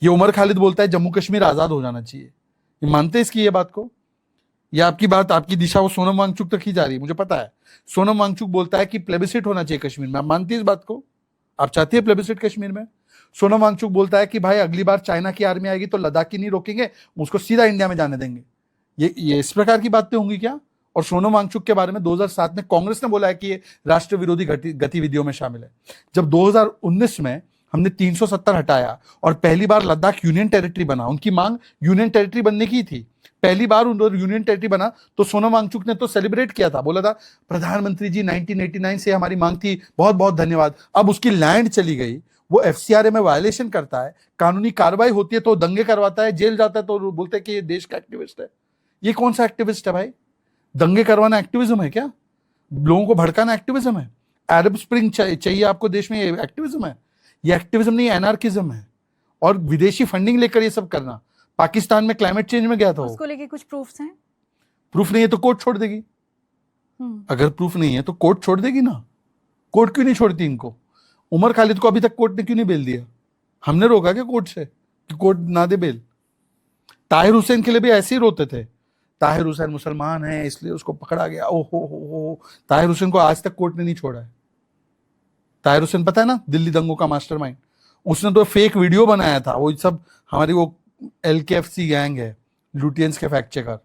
ये उमर खालिद बोलता है जम्मू कश्मीर आजाद हो जाना चाहिए, ये मानते हैं इसकी ये बात को? या आपकी बात, आपकी दिशा वो सोनम वांगचुक तक ही जा रही है, मुझे पता है। सोनम वांगचुक बोलता है कि प्लेबिसिट होना चाहिए कश्मीर में, आप मानती है इस बात को? आप चाहती है प्लेबिसिट कश्मीर में? सोनम वांगचुक बोलता है कि भाई अगली बार चाइना की आर्मी आएगी तो लद्दाख की नहीं रोकेंगे, उसको सीधा इंडिया में जाने देंगे। ये इस प्रकार की बातें होंगी क्या? और सोनम वांगचुक के बारे में 2007 में कांग्रेस ने बोला है कि ये राष्ट्र विरोधी गतिविधियों में शामिल है। जब 2019 में हमने 370 हटाया और पहली बार लद्दाख यूनियन टेरिटरी बना, उनकी मांग यूनियन टेरिटरी बनने की थी, पहली बार उन्होंने यूनियन टेरिटरी बना, तो सोनम वांगचुक ने तो सेलिब्रेट किया था, बोला था प्रधानमंत्री जी 1989 से हमारी मांग थी, बहुत बहुत धन्यवाद। अब उसकी लैंड चली गई, वो एफसीआरए में वायलेशन करता है, कानूनी कार्रवाई होती है तो दंगे करवाता है, जेल जाता है तो बोलते हैं कि ये देश का एक्टिविस्ट है। ये कौन सा एक्टिविस्ट है भाई? दंगे करवाना एक्टिविज्म है क्या? लोगों को भड़काना एक्टिविज्म है? अरब स्प्रिंग चाहिए आपको देश में, ये एक्टिविज्म है? ये एक्टिविज्म नहीं, एनार्किज्म है। और विदेशी फंडिंग लेकर ये सब करना। पाकिस्तान में क्लाइमेट चेंज में गया था, उसको लेके कुछ प्रूफ्स हैं? प्रूफ नहीं है तो कोर्ट छोड़ देगी। अगर प्रूफ नहीं है तो कोर्ट छोड़ देगी ना। कोर्ट क्यों नहीं छोड़ती इनको? उमर खालिद को अभी तक कोर्ट ने क्यों नहीं बेल दिया? हमने रोका क्या कोर्ट से कि कोर्ट ना दे बेल? ताहिर हुसैन के लिए भी ऐसे ही रोते थे, ताहिर हुसैन मुसलमान है इसलिए उसको पकड़ा गया, ओ हो। ताहिर हुसैन को आज तक कोर्ट ने नहीं छोड़ा है। ताहिर हुसैन पता है ना, दिल्ली दंगों का मास्टरमाइंड, उसने तो फेक वीडियो बनाया था, वो सब हमारी वो LKFC गैंग है, लुटियंस के फैक्ट चेकर,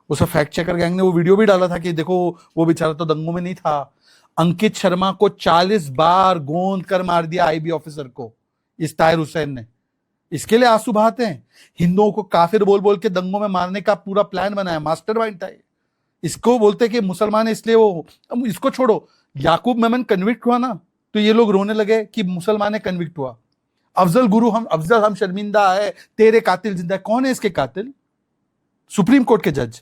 उस फैक्ट चेकर गैंग ने वो वीडियो भी डाला था कि देखो वो बेचारा तो दंगों में नहीं था। अंकित शर्मा को 40 बार गोंद कर मार दिया IB ऑफिसर को इस ताहिर हुसैन ने। इसके लिए आंसू बहाते हैं। हिंदुओं को काफिर बोल बोल के दंगों में मारने का पूरा प्लान बनाया, मास्टरमाइंड था ये। इसको बोलते कि मुसलमान है इसलिए वो, इसको छोड़ो, याकूब मेमन कन्विक्ट हुआ ना तो ये लोग रोने लगे कि मुसलमान है कन्विक्ट हुआ। अफजल हम शर्मिंदा है, तेरे कातिल जिंदा है। कौन है इसके कातिल? सुप्रीम कोर्ट के जज।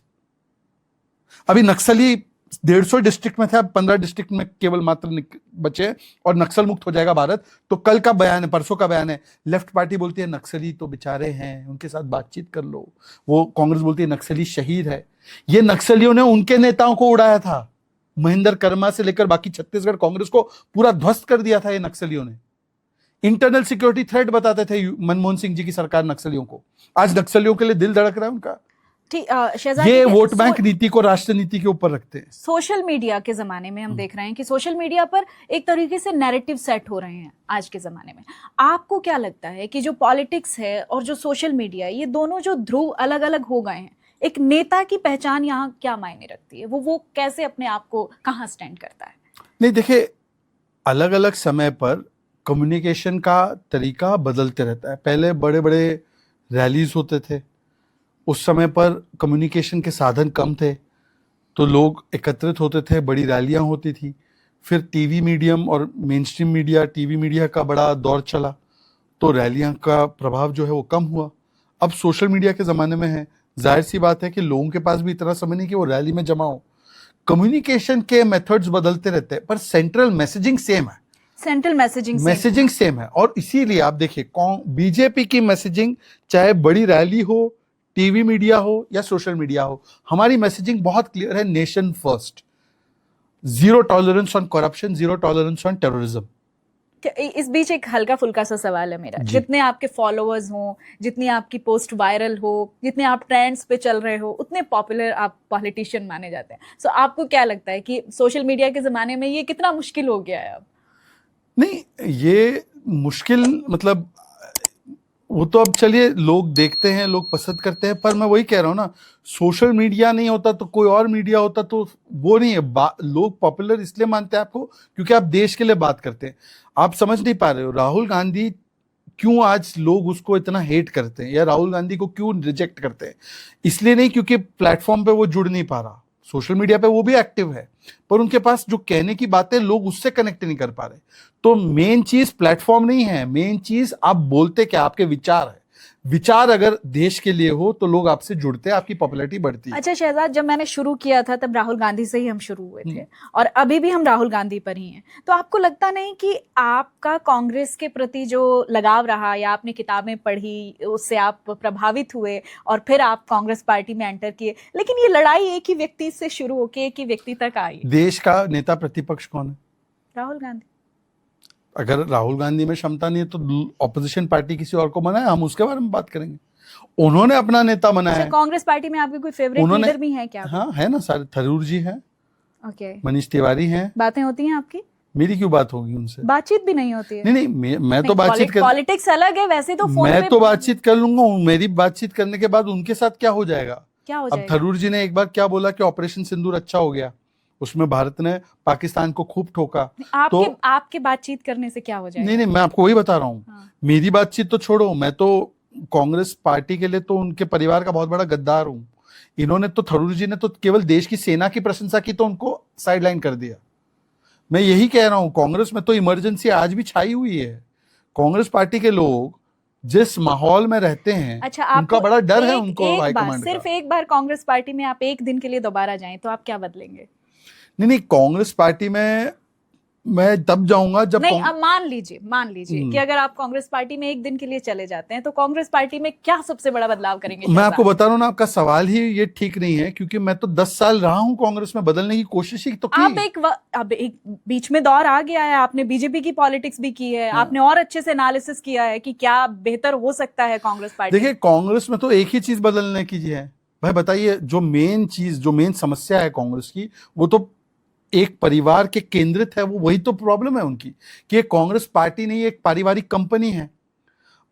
अभी नक्सली 150 डिस्ट्रिक्ट में थे, अब 15 डिस्ट्रिक्ट में केवल मात्र बचे और नक्सल मुक्त हो जाएगा भारत। तो कल का बयान है, परसों का बयान है, लेफ्ट पार्टी बोलती है नक्सली तो बेचारे हैं, उनके साथ बातचीत कर लो। वो कांग्रेस बोलती है नक्सली शहीद है। ये नक्सलियों ने उनके नेताओं को उड़ाया था, महेंद्र कर्मा से लेकर बाकी छत्तीसगढ़ कांग्रेस को पूरा ध्वस्त कर दिया था ये नक्सलियों ने। इंटरनल सिक्योरिटी थ्रेट बताते थे मनमोहन सिंह जी की सरकार नक्सलियों को। आज नक्सलियों के लिए दिल धड़क रहा है उनका। ये वोट बैंक नीति को राष्ट्र नीति के ऊपर रखते हैं। सोशल मीडिया के जमाने में हम देख रहे हैं कि सोशल मीडिया पर एक तरीके से नैरेटिव सेट हो रहे हैं आज के जमाने में। आपको क्या लगता है कि जो पॉलिटिक्स है और जो सोशल मीडिया, ये दोनों जो ध्रुव अलग अलग हो गए हैं, एक नेता की पहचान यहाँ क्या मायने रखती है? वो कैसे अपने आप को कहाँ स्टैंड करता है? नहीं देखिए, अलग अलग समय पर कम्युनिकेशन का तरीका बदलते रहता है। पहले बड़े बड़े रैलीज होते थे, उस समय पर कम्युनिकेशन के साधन कम थे तो लोग एकत्रित होते थे, बड़ी रैलियां होती थी। फिर टीवी मीडियम और main stream media, TV media का बड़ा दौर चला तो रैलियां का प्रभाव जो है वो कम हुआ। अब सोशल मीडिया के ज़माने में है, जाहिर सी बात है कि लोगों के पास भी इतना समय नहीं कि वो रैली में जमा हो। कम्युनिकेशन के मेथड्स बदलते रहते हैं पर सेंट्रल मैसेजिंग सेम है। सेंट्रल मैसेजिंग सेम है। और इसीलिए आप देखिए बीजेपी की मैसेजिंग, चाहे बड़ी रैली हो, टीवी मीडिया हो या सोशल मीडिया हो, हमारी मैसेजिंग बहुत क्लियर है, nation first, zero tolerance on corruption, zero tolerance on terrorism. इस बीच एक हल्का फुल्का सा सवाल है मेरा, जी। जितने आपके फॉलोअर्स हों, जितनी आपकी पोस्ट वायरल हो, जितने आप ट्रेंड्स पे चल रहे हो, उतने पॉपुलर आप पॉलिटिशियन माने जाते हैं। सो आपको क्या लगता है कि सोशल मीडिया के जमाने में ये कितना मुश्किल हो गया है अब? नहीं, ये मुश्किल मतलब वो तो अब चलिए लोग देखते हैं, लोग पसंद करते हैं, पर मैं वही कह रहा हूँ ना, सोशल मीडिया नहीं होता तो कोई और मीडिया होता तो वो नहीं है। लोग पॉपुलर इसलिए मानते हैं आपको क्योंकि आप देश के लिए बात करते हैं। आप समझ नहीं पा रहे हो राहुल गांधी क्यों आज लोग उसको इतना हेट करते हैं या राहुल गांधी को क्यों रिजेक्ट करते हैं। इसलिए नहीं क्योंकि प्लेटफॉर्म पे वो जुड़ नहीं पा रहा, सोशल मीडिया पे वो भी एक्टिव है, पर उनके पास जो कहने की बातें लोग उससे कनेक्ट नहीं कर पा रहे। तो मेन चीज प्लेटफॉर्म नहीं है, मेन चीज आप बोलते क्या, आपके विचार है। विचार अगर देश के लिए हो तो लोग आपसे जुड़ते हैं, आपकी पॉपुलैरिटी बढ़ती है। अच्छा शहजाद, जब मैंने शुरू किया था तब राहुल गांधी से ही हम शुरू हुए थे और अभी भी हम राहुल गांधी पर ही हैं। तो आपको लगता नहीं कि आपका कांग्रेस के प्रति जो लगाव रहा या आपने किताबें पढ़ी उससे आप प्रभावित हुए और फिर आप कांग्रेस पार्टी में एंटर किए, लेकिन ये लड़ाई एक ही व्यक्ति से शुरू होकर एक ही व्यक्ति तक आई। देश का नेता प्रतिपक्ष कौन है? राहुल गांधी। अगर राहुल गांधी में क्षमता नहीं है तो ऑपोजिशन पार्टी किसी और को बनाए, हम उसके बारे में बात करेंगे। उन्होंने अपना नेता बनाया है। कांग्रेस पार्टी में आपके कोई फेवरेट लीडर भी है क्या? हाँ है ना, सारे थरूर जी हैं, ओके, मनीष तिवारी हैं। बातें होती हैं आपकी? मेरी क्यों बात होगी उनसे? बातचीत भी नहीं होती है? नहीं, मैं तो बातचीत कर, पॉलिटिक्स अलग है वैसे तो फोन मैं तो बातचीत कर लूंगा। मेरी बातचीत करने के बाद उनके साथ क्या हो जाएगा? क्या हो अब जाएगा? थरूर जी ने एक बार क्या बोला कि ऑपरेशन सिंदूर अच्छा हो गया, उसमें भारत ने पाकिस्तान को खूब ठोका। आपके बातचीत करने से क्या हो जाएगा? नहीं, मैं आपको वही बता रहा हूँ। हाँ। मेरी बातचीत तो छोड़ो, मैं तो कांग्रेस पार्टी के लिए तो उनके परिवार का बहुत बड़ा गद्दार हूँ। इन्होंने तो, थरूर जी ने तो केवल देश की सेना की प्रशंसा की तो उनको साइडलाइन कर दिया। मैं यही कह रहा हूँ, कांग्रेस में तो इमरजेंसी आज भी छाई हुई है। कांग्रेस पार्टी के लोग जिस माहौल में रहते हैं, अच्छा, उनका बड़ा डर है उनको हाईकमांड का। सिर्फ एक बार कांग्रेस पार्टी में आप एक दिन के लिए दोबारा जाएं तो आप क्या बदलेंगे? नहीं, कांग्रेस पार्टी में मैं तब जाऊंगा जब नहीं, अब मान लीजिए कि अगर आप कांग्रेस पार्टी में एक दिन के लिए चले जाते हैं तो कांग्रेस पार्टी में क्या सबसे बड़ा बदलाव करेंगे? मैं आपको बता रहा हूँ ना, आपका सवाल ही ये ठीक नहीं है, क्योंकि मैं तो 10 साल रहा हूँ कांग्रेस में, बदलने की कोशिश ही तो की। अब एक बीच में दौर आ गया है, आपने बीजेपी की पॉलिटिक्स भी की है, आपने और अच्छे से एनालिसिस किया है कि क्या बेहतर हो सकता है कांग्रेस पार्टी। देखिए, कांग्रेस में तो एक ही चीज बदलने की है भाई। बताइए, जो मेन समस्या है कांग्रेस की, वो तो एक परिवार के केंद्रित है। वो वही तो प्रॉब्लम है उनकी कि ये कांग्रेस पार्टी नहीं, एक पारिवारिक कंपनी है।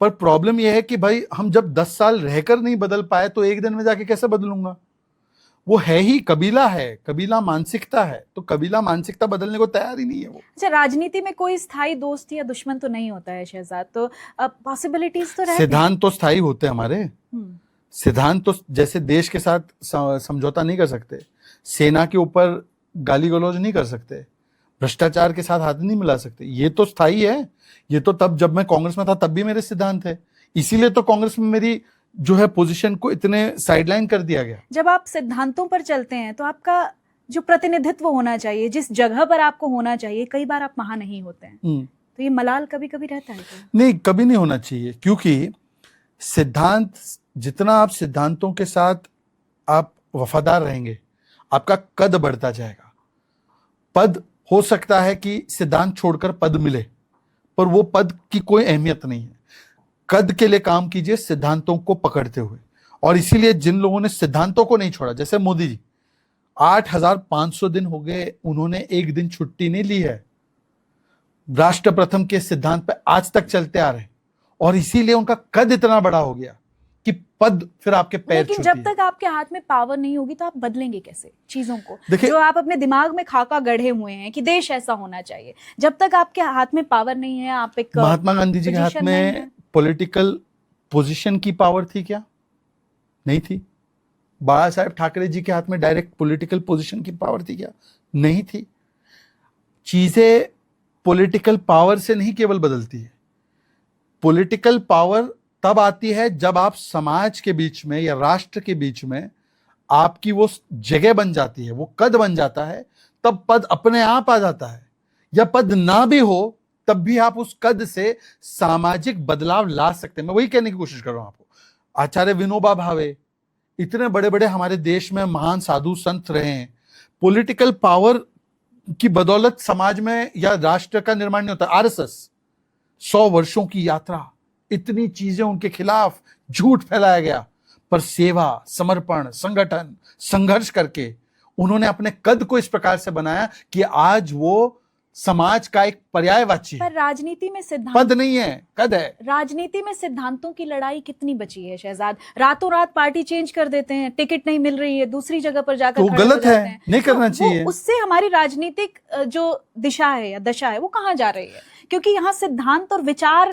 पर प्रॉब्लम यह है कि भाई हम जब 10 साल रहकर नहीं बदल पाए तो एक दिन में जाके कैसे बदलूंगा? वो है ही कबीला है, कबीला मानसिकता है, तो कबीला मानसिकता बदलने को तैयार ही नहीं है वो। अच्छा, राजनीति में कोई स्थायी दोस्त या दुश्मन तो नहीं होता है शहजाद, तो पॉसिबिलिटीज तो रहती। सिद्धांत तो स्थायी होते हैं हमारे। सिद्धांत तो जैसे देश के साथ समझौता नहीं कर सकते, सेना के ऊपर गाली गलौज नहीं कर सकते, भ्रष्टाचार के साथ हाथ नहीं मिला सकते, ये तो स्थायी है। ये तो तब जब मैं कांग्रेस में था तब भी मेरे सिद्धांत है। इसीलिए तो कांग्रेस में मेरी जो है पोजीशन को इतने साइडलाइन कर दिया गया। जब आप सिद्धांतों पर चलते हैं तो आपका जो प्रतिनिधित्व होना चाहिए, जिस जगह पर आपको होना चाहिए, कई बार आप वहां नहीं होते हैं, तो ये मलाल कभी कभी रहता है क्या? नहीं, कभी नहीं होना चाहिए, क्योंकि सिद्धांत, जितना आप सिद्धांतों के साथ आप वफादार रहेंगे, आपका कद बढ़ता जाएगा। पद हो सकता है कि सिद्धांत छोड़कर पद मिले, पर वो पद की कोई अहमियत नहीं है। कद के लिए काम कीजिए सिद्धांतों को पकड़ते हुए। और इसीलिए जिन लोगों ने सिद्धांतों को नहीं छोड़ा, जैसे मोदी जी, 8500 दिन हो गए, उन्होंने एक दिन छुट्टी नहीं ली है। राष्ट्र प्रथम के सिद्धांत पे आज तक चलते आ रहे, और इसीलिए उनका कद इतना बड़ा हो गया कि पद फिर आपके पैर छूती है। लेकिन जब तक आपके हाथ में पावर नहीं होगी तो आप बदलेंगे कैसे चीजों को? जो आप अपने दिमाग में खाका गढ़े हुए हैं कि देश ऐसा होना चाहिए, जब तक आपके हाथ में पावर नहीं है, आप एक महात्मा गांधी जी के हाथ में पॉलिटिकल पोजीशन की पावर थी क्या? नहीं थी। बाला साहेब ठाकरे जी के हाथ में डायरेक्ट पॉलिटिकल पोजीशन की पावर थी क्या? नहीं थी। चीजें पॉलिटिकल पावर से नहीं केवल बदलती है। पॉलिटिकल पावर तब आती है जब आप समाज के बीच में या राष्ट्र के बीच में आपकी वो जगह बन जाती है, वो कद बन जाता है, तब पद अपने आप आ जाता है। या पद ना भी हो तब भी आप उस कद से सामाजिक बदलाव ला सकते हैं। मैं वही कहने की कोशिश कर रहा हूं आपको। आचार्य विनोबा भावे, इतने बड़े बड़े हमारे देश में महान साधु संत रहे हैं। पॉलिटिकल पावर की बदौलत समाज में या राष्ट्र का निर्माण नहीं होता। आरएसएस 100 वर्षों की यात्रा, इतनी चीजें उनके खिलाफ झूठ फैलाया गया, पर सेवा, समर्पण, संगठन, संघर्ष करके उन्होंने अपने कद को इस प्रकार से बनाया कि आज वो समाज का एक पर्यायवाची पर राजनीति में सिद्धांत पद नहीं है, कद है। राजनीति में सिद्धांतों की लड़ाई कितनी बची है शहजाद? रातों रात पार्टी चेंज कर देते हैं, टिकट नहीं मिल रही है, दूसरी जगह पर जाकर तो खड़े हो गलत जाते है, हैं। नहीं करना चाहिए। उससे हमारी राजनीतिक जो दिशा है या दशा है वो कहाँ जा रही है? क्योंकि यहाँ सिद्धांत और विचार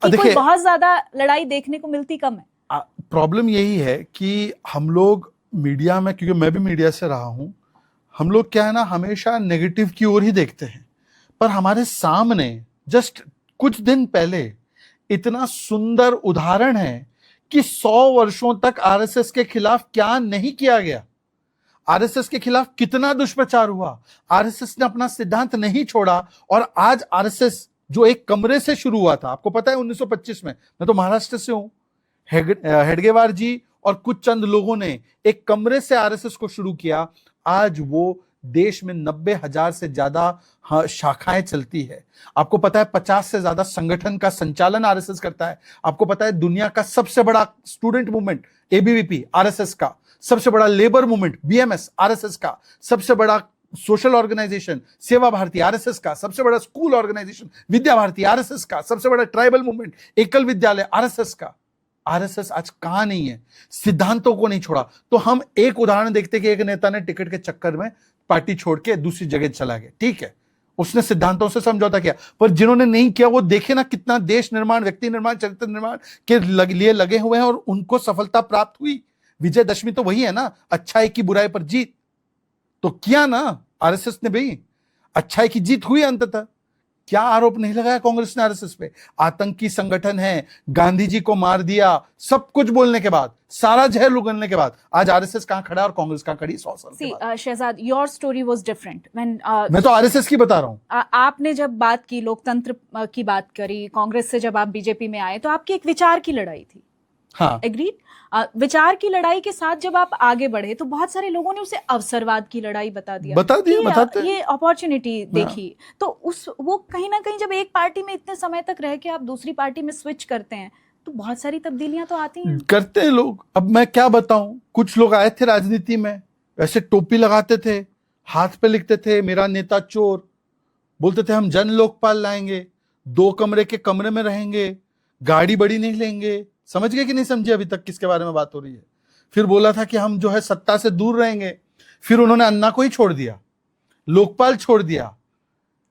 की कोई बहुत ज्यादा लड़ाई देखने को मिलती कम है। प्रॉब्लम यही है कि हम लोग मीडिया में, क्योंकि मैं भी मीडिया से रहा हूं, हम लोग क्या है ना, हमेशा नेगेटिव की ओर ही देखते हैं, पर हमारे सामने जस्ट कुछ दिन पहले इतना सुंदर उदाहरण है कि 100 वर्षों तक आरएसएस के खिलाफ क्या नहीं किया गया, आरएसएस के खिलाफ कितना दुष्प्रचार हुआ, आरएसएस ने अपना सिद्धांत नहीं छोड़ा। और आज आरएसएस जो एक कमरे से शुरू हुआ था, आपको पता है 1925 में, मैं तो महाराष्ट्र से हूं, हेडगेवार जी और कुछ चंद लोगों ने एक कमरे से आरएसएस को शुरू किया। आज वो देश में 90,000 से ज्यादा शाखाएं चलती है। आपको पता है 50 से ज्यादा संगठन का संचालन आरएसएस करता है। आपको पता है दुनिया का सबसे बड़ा स्टूडेंट मूवमेंट एबीवीपी आरएसएस का, सबसे बड़ा लेबर मूवमेंट बीएमएस आरएसएस का, सबसे बड़ा सोशल ऑर्गेनाइजेशन सेवा भारती आरएसएस का, सबसे बड़ा school organisation Vidya Bharati RSS का, सबसे बड़ा ट्राइबल मूवमेंट एकल विद्यालय आरएसएस का। आरएसएस आज कहां नहीं है, सिद्धांतों को नहीं छोड़ा। तो हम एक उदाहरण देखते कि एक नेता ने टिकट के चक्कर में पार्टी छोड़ के दूसरी जगह चला गया, ठीक है, उसने सिद्धांतों से समझौता किया, पर जिन्होंने नहीं किया वो देखे ना कितना देश निर्माण, व्यक्ति निर्माण, चरित्र निर्माण के लिए लगे हुए हैं और उनको सफलता प्राप्त हुई। विजयदशमी तो वही है ना, अच्छाई की बुराई पर जीत। तो किया ना आरएसएस ने भी, अच्छाई की जीत हुई अंततः। क्या आरोप नहीं लगाया कांग्रेस ने आरएसएस पे? आतंकी संगठन है, गांधी जी को मार दिया, सब कुछ बोलने के बाद, सारा जहर उगलने के बाद आज आरएसएस कहां खड़ा और कांग्रेस कहां खड़ी 100 साल के बाद। Shehzad, your story was different when मैं तो आरएसएस की बता रहा हूं। आपने जब बात की लोकतंत्र की बात करी, कांग्रेस से जब आप बीजेपी में आए तो आपकी एक विचार की लड़ाई थी। हाँ, एग्रीड। विचार की लड़ाई के साथ जब आप आगे बढ़े तो बहुत सारे लोगों ने उसे अवसरवाद की लड़ाई बताते ये अपॉर्चुनिटी देखी। तो वो कहीं ना कहीं जब एक पार्टी में इतने समय तक रह के आप दूसरी पार्टी में स्विच करते हैं तो बहुत सारी तब्दीलियां तो आती हैं। करते हैं लोग। अब मैं क्या बताऊं, कुछ लोग आए थे राजनीति में, वैसे टोपी लगाते थे, हाथ पे लिखते थे मेरा नेता चोर, बोलते थे हम जन लोकपाल लाएंगे, 2 कमरे के कमरे में रहेंगे, गाड़ी बड़ी नहीं लेंगे। समझ गए कि नहीं समझे अभी तक किसके बारे में बात हो रही है? फिर बोला था कि हम जो है सत्ता से दूर रहेंगे, फिर उन्होंने अन्ना को ही छोड़ दिया, लोकपाल छोड़ दिया,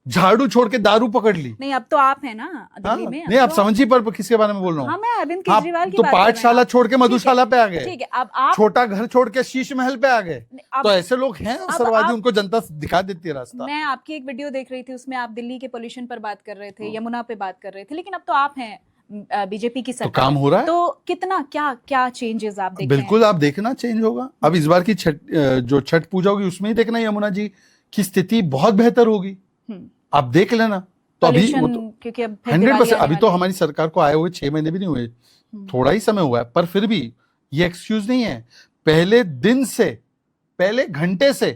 झाड़ू छोड़ के दारू पकड़ ली। नहीं, अब तो आप हैं ना दिल्ली में। नहीं, आप समझिए पर किसके बारे में बोल रहा हूँ? हाँ, मैं अरविंद केजरीवाल की तो बात कर रहा हूं। पाठशाला छोड़ के मधुशाला पे आ गए, ठीक है। अब आप छोटा घर छोड़ के शीश महल पे आ गए। तो ऐसे लोग हैं अवसरवादी, उनको जनता दिखा देती है रास्ता। मैं आपकी एक वीडियो देख रही थी, उसमें आप दिल्ली के पोल्यूशन पर बात कर रहे थे, यमुना पे बात कर रहे थे, लेकिन अब तो आप हैं बीजेपी की सरकार। तो काम हो रहा है। तो कितना क्या चेंजेस आप देख रहे हैं? बिल्कुल, आप देखना चेंज होगा। अब इस बार की जो छठ पूजा होगी उसमें ही देखना यमुना जी की स्थिति बहुत बेहतर होगी, आप देख लेना। तो अभी क्योंकि अब 100% अभी तो हमारी सरकार को आए हुए 6 महीने भी नहीं हुए, थोड़ा ही समय हुआ है, पर फिर भी ये एक्सक्यूज नहीं है। पहले दिन से, पहले घंटे से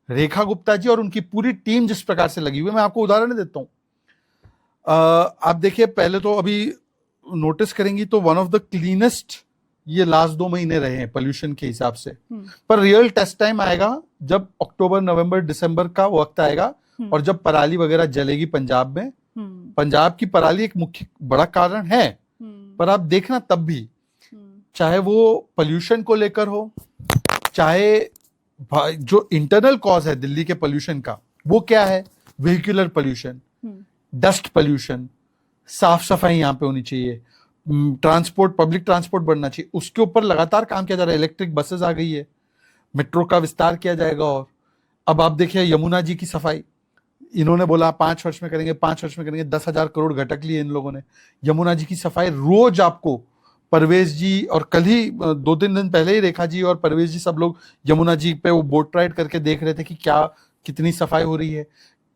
रेखा गुप्ता जी और उनकी पूरी टीम जिस प्रकार से लगी हुई है, मैं आपको उदाहरण देता हूं। आप देखिए, पहले तो अभी नोटिस करेंगी तो वन ऑफ द क्लीनेस्ट ये लास्ट 2 महीने रहे हैं पोल्यूशन के हिसाब से। पर रियल टेस्ट टाइम आएगा जब अक्टूबर, नवंबर, दिसंबर का वक्त आएगा और जब पराली वगैरह जलेगी पंजाब में। पंजाब की पराली एक मुख्य बड़ा कारण है, पर आप देखना तब भी, चाहे वो पोल्यूशन को लेकर हो, चाहे जो इंटरनल कॉज है दिल्ली के पोल्यूशन का, वो क्या है, व्हीकुलर पोल्यूशन, डस्ट पोल्यूशन, साफ सफाई यहाँ पे होनी चाहिए, ट्रांसपोर्ट, पब्लिक ट्रांसपोर्ट बढ़ना चाहिए, उसके ऊपर लगातार काम किया जा रहा है। इलेक्ट्रिक बसेस आ गई है, मेट्रो का विस्तार किया जाएगा। और अब आप देखिए यमुना जी की सफाई, इन्होंने बोला 5 वर्ष में करेंगे, 5 वर्ष में करेंगे, 10,000 करोड़ घटक लिए इन लोगों ने। यमुना जी की सफाई रोज आपको परवेज जी, और कल ही 2-3 दिन पहले ही रेखा जी और परवेज जी सब लोग यमुना जी पे वो बोट राइड करके देख रहे थे कि क्या कितनी सफाई हो रही है।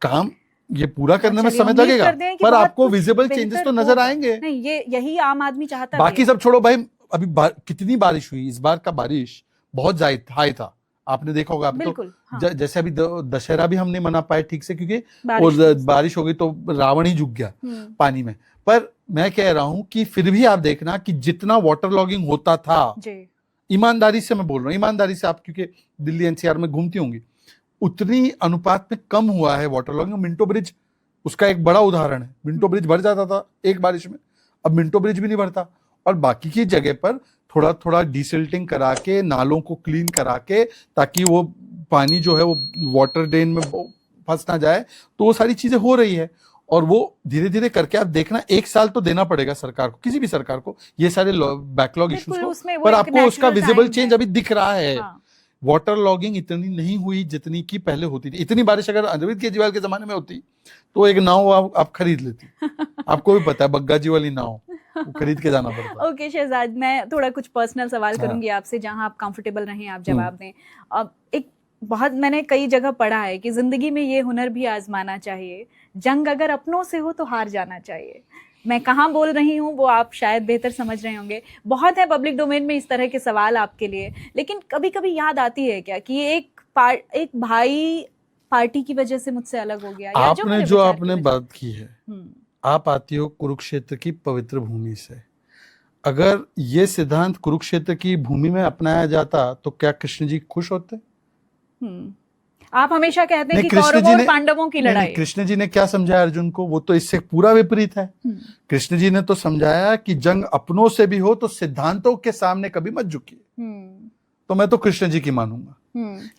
काम ये पूरा करने में समय लगेगा, पर आपको विजिबल चेंजेस तो नजर आएंगे। नहीं, ये यही आम आदमी चाहता है। बाकी सब छोड़ो भाई, अभी कितनी बारिश हुई, इस बार का बारिश बहुत हाई था, आपने देखा होगा। अभी तो हाँ। जैसे अभी दशहरा भी हम नहीं मना पाए ठीक से, क्योंकि बारिश हो गई तो रावण ही झुक गया पानी में। पर मैं कह रहा हूं कि फिर भी आप देखना कि जितना वाटर लॉगिंग होता था, जी, ईमानदारी से मैं बोल रहा हूँ, ईमानदारी से, आप क्योंकि दिल्ली एनसीआर में घूमती होंगी, उतनी अनुपात में कम हुआ है वाटर लॉगिंग। मिंटो ब्रिज उसका एक बड़ा उदाहरण है। मिंटो ब्रिज भर जाता था एक बारिश में, अब मिंटो ब्रिज भी नहीं भरता। और बाकी की जगह पर थोड़ा थोड़ा डिसिल्टिंग करा के, नालों को क्लीन करा के, ताकि वो पानी जो है वो वाटर ड्रेन में फंस ना जाए, तो वो सारी चीजें हो रही है। और वो धीरे धीरे करके आप देखना, 1 साल तो देना पड़ेगा सरकार को, किसी भी सरकार को, ये सारे बैकलॉग इश्यूज बिल्कुल, को, उसमें वो पर एक आपको उसका natural विजिबल time चेंज है। अभी दिख रहा है। हाँ, वाटर लॉगिंग इतनी नहीं हुई जितनी की पहले होती थी। इतनी बारिश अगर अरविंद केजरीवाल के जमाने में होती तो एक नाव आप खरीद लेती। आपको भी पता है, बग्गा जी वाली नाव, वो खरीद के जाना पड़ता। ओके शहजाद, मैं थोड़ा कुछ पर्सनल सवाल हाँ। करूंगी आपसे, जहां आप कंफर्टेबल रहें आप जवाब दें। अब एक बहुत मैंने कई जगह पढ़ा है कि जिंदगी में ये हुनर भी आजमाना चाहिए, जंग अगर अपनों से हो तो हार जाना चाहिए। मैं कहाँ बोल रही हूँ वो आप शायद बेहतर समझ रहे होंगे। बहुत है पब्लिक डोमेन में इस तरह के सवाल आपके लिए, लेकिन कभी कभी याद आती है क्या कि एक भाई पार्टी की वजह से मुझसे अलग हो गया, या आपने मेरे जो विचार की आपने वजह बात की है, आप आती हो कुरुक्षेत्र की पवित्र भूमि से। अगर ये सिद्धांत कुरुक्षेत्र की भूमि में अपनाया जाता तो क्या कृष्ण जी खुश होते? आप हमेशा कहते हैं नहीं, कि कृष्ण कौरवों जी और ने पांडवों की नहीं, लड़ाई। कृष्ण जी ने क्या समझाया अर्जुन को? वो तो इससे पूरा विपरीत है। कृष्ण जी ने तो समझाया कि जंग अपनों से भी हो तो सिद्धांतों के सामने कभी मत झुकिए। तो मैं तो कृष्ण जी की मानूंगा।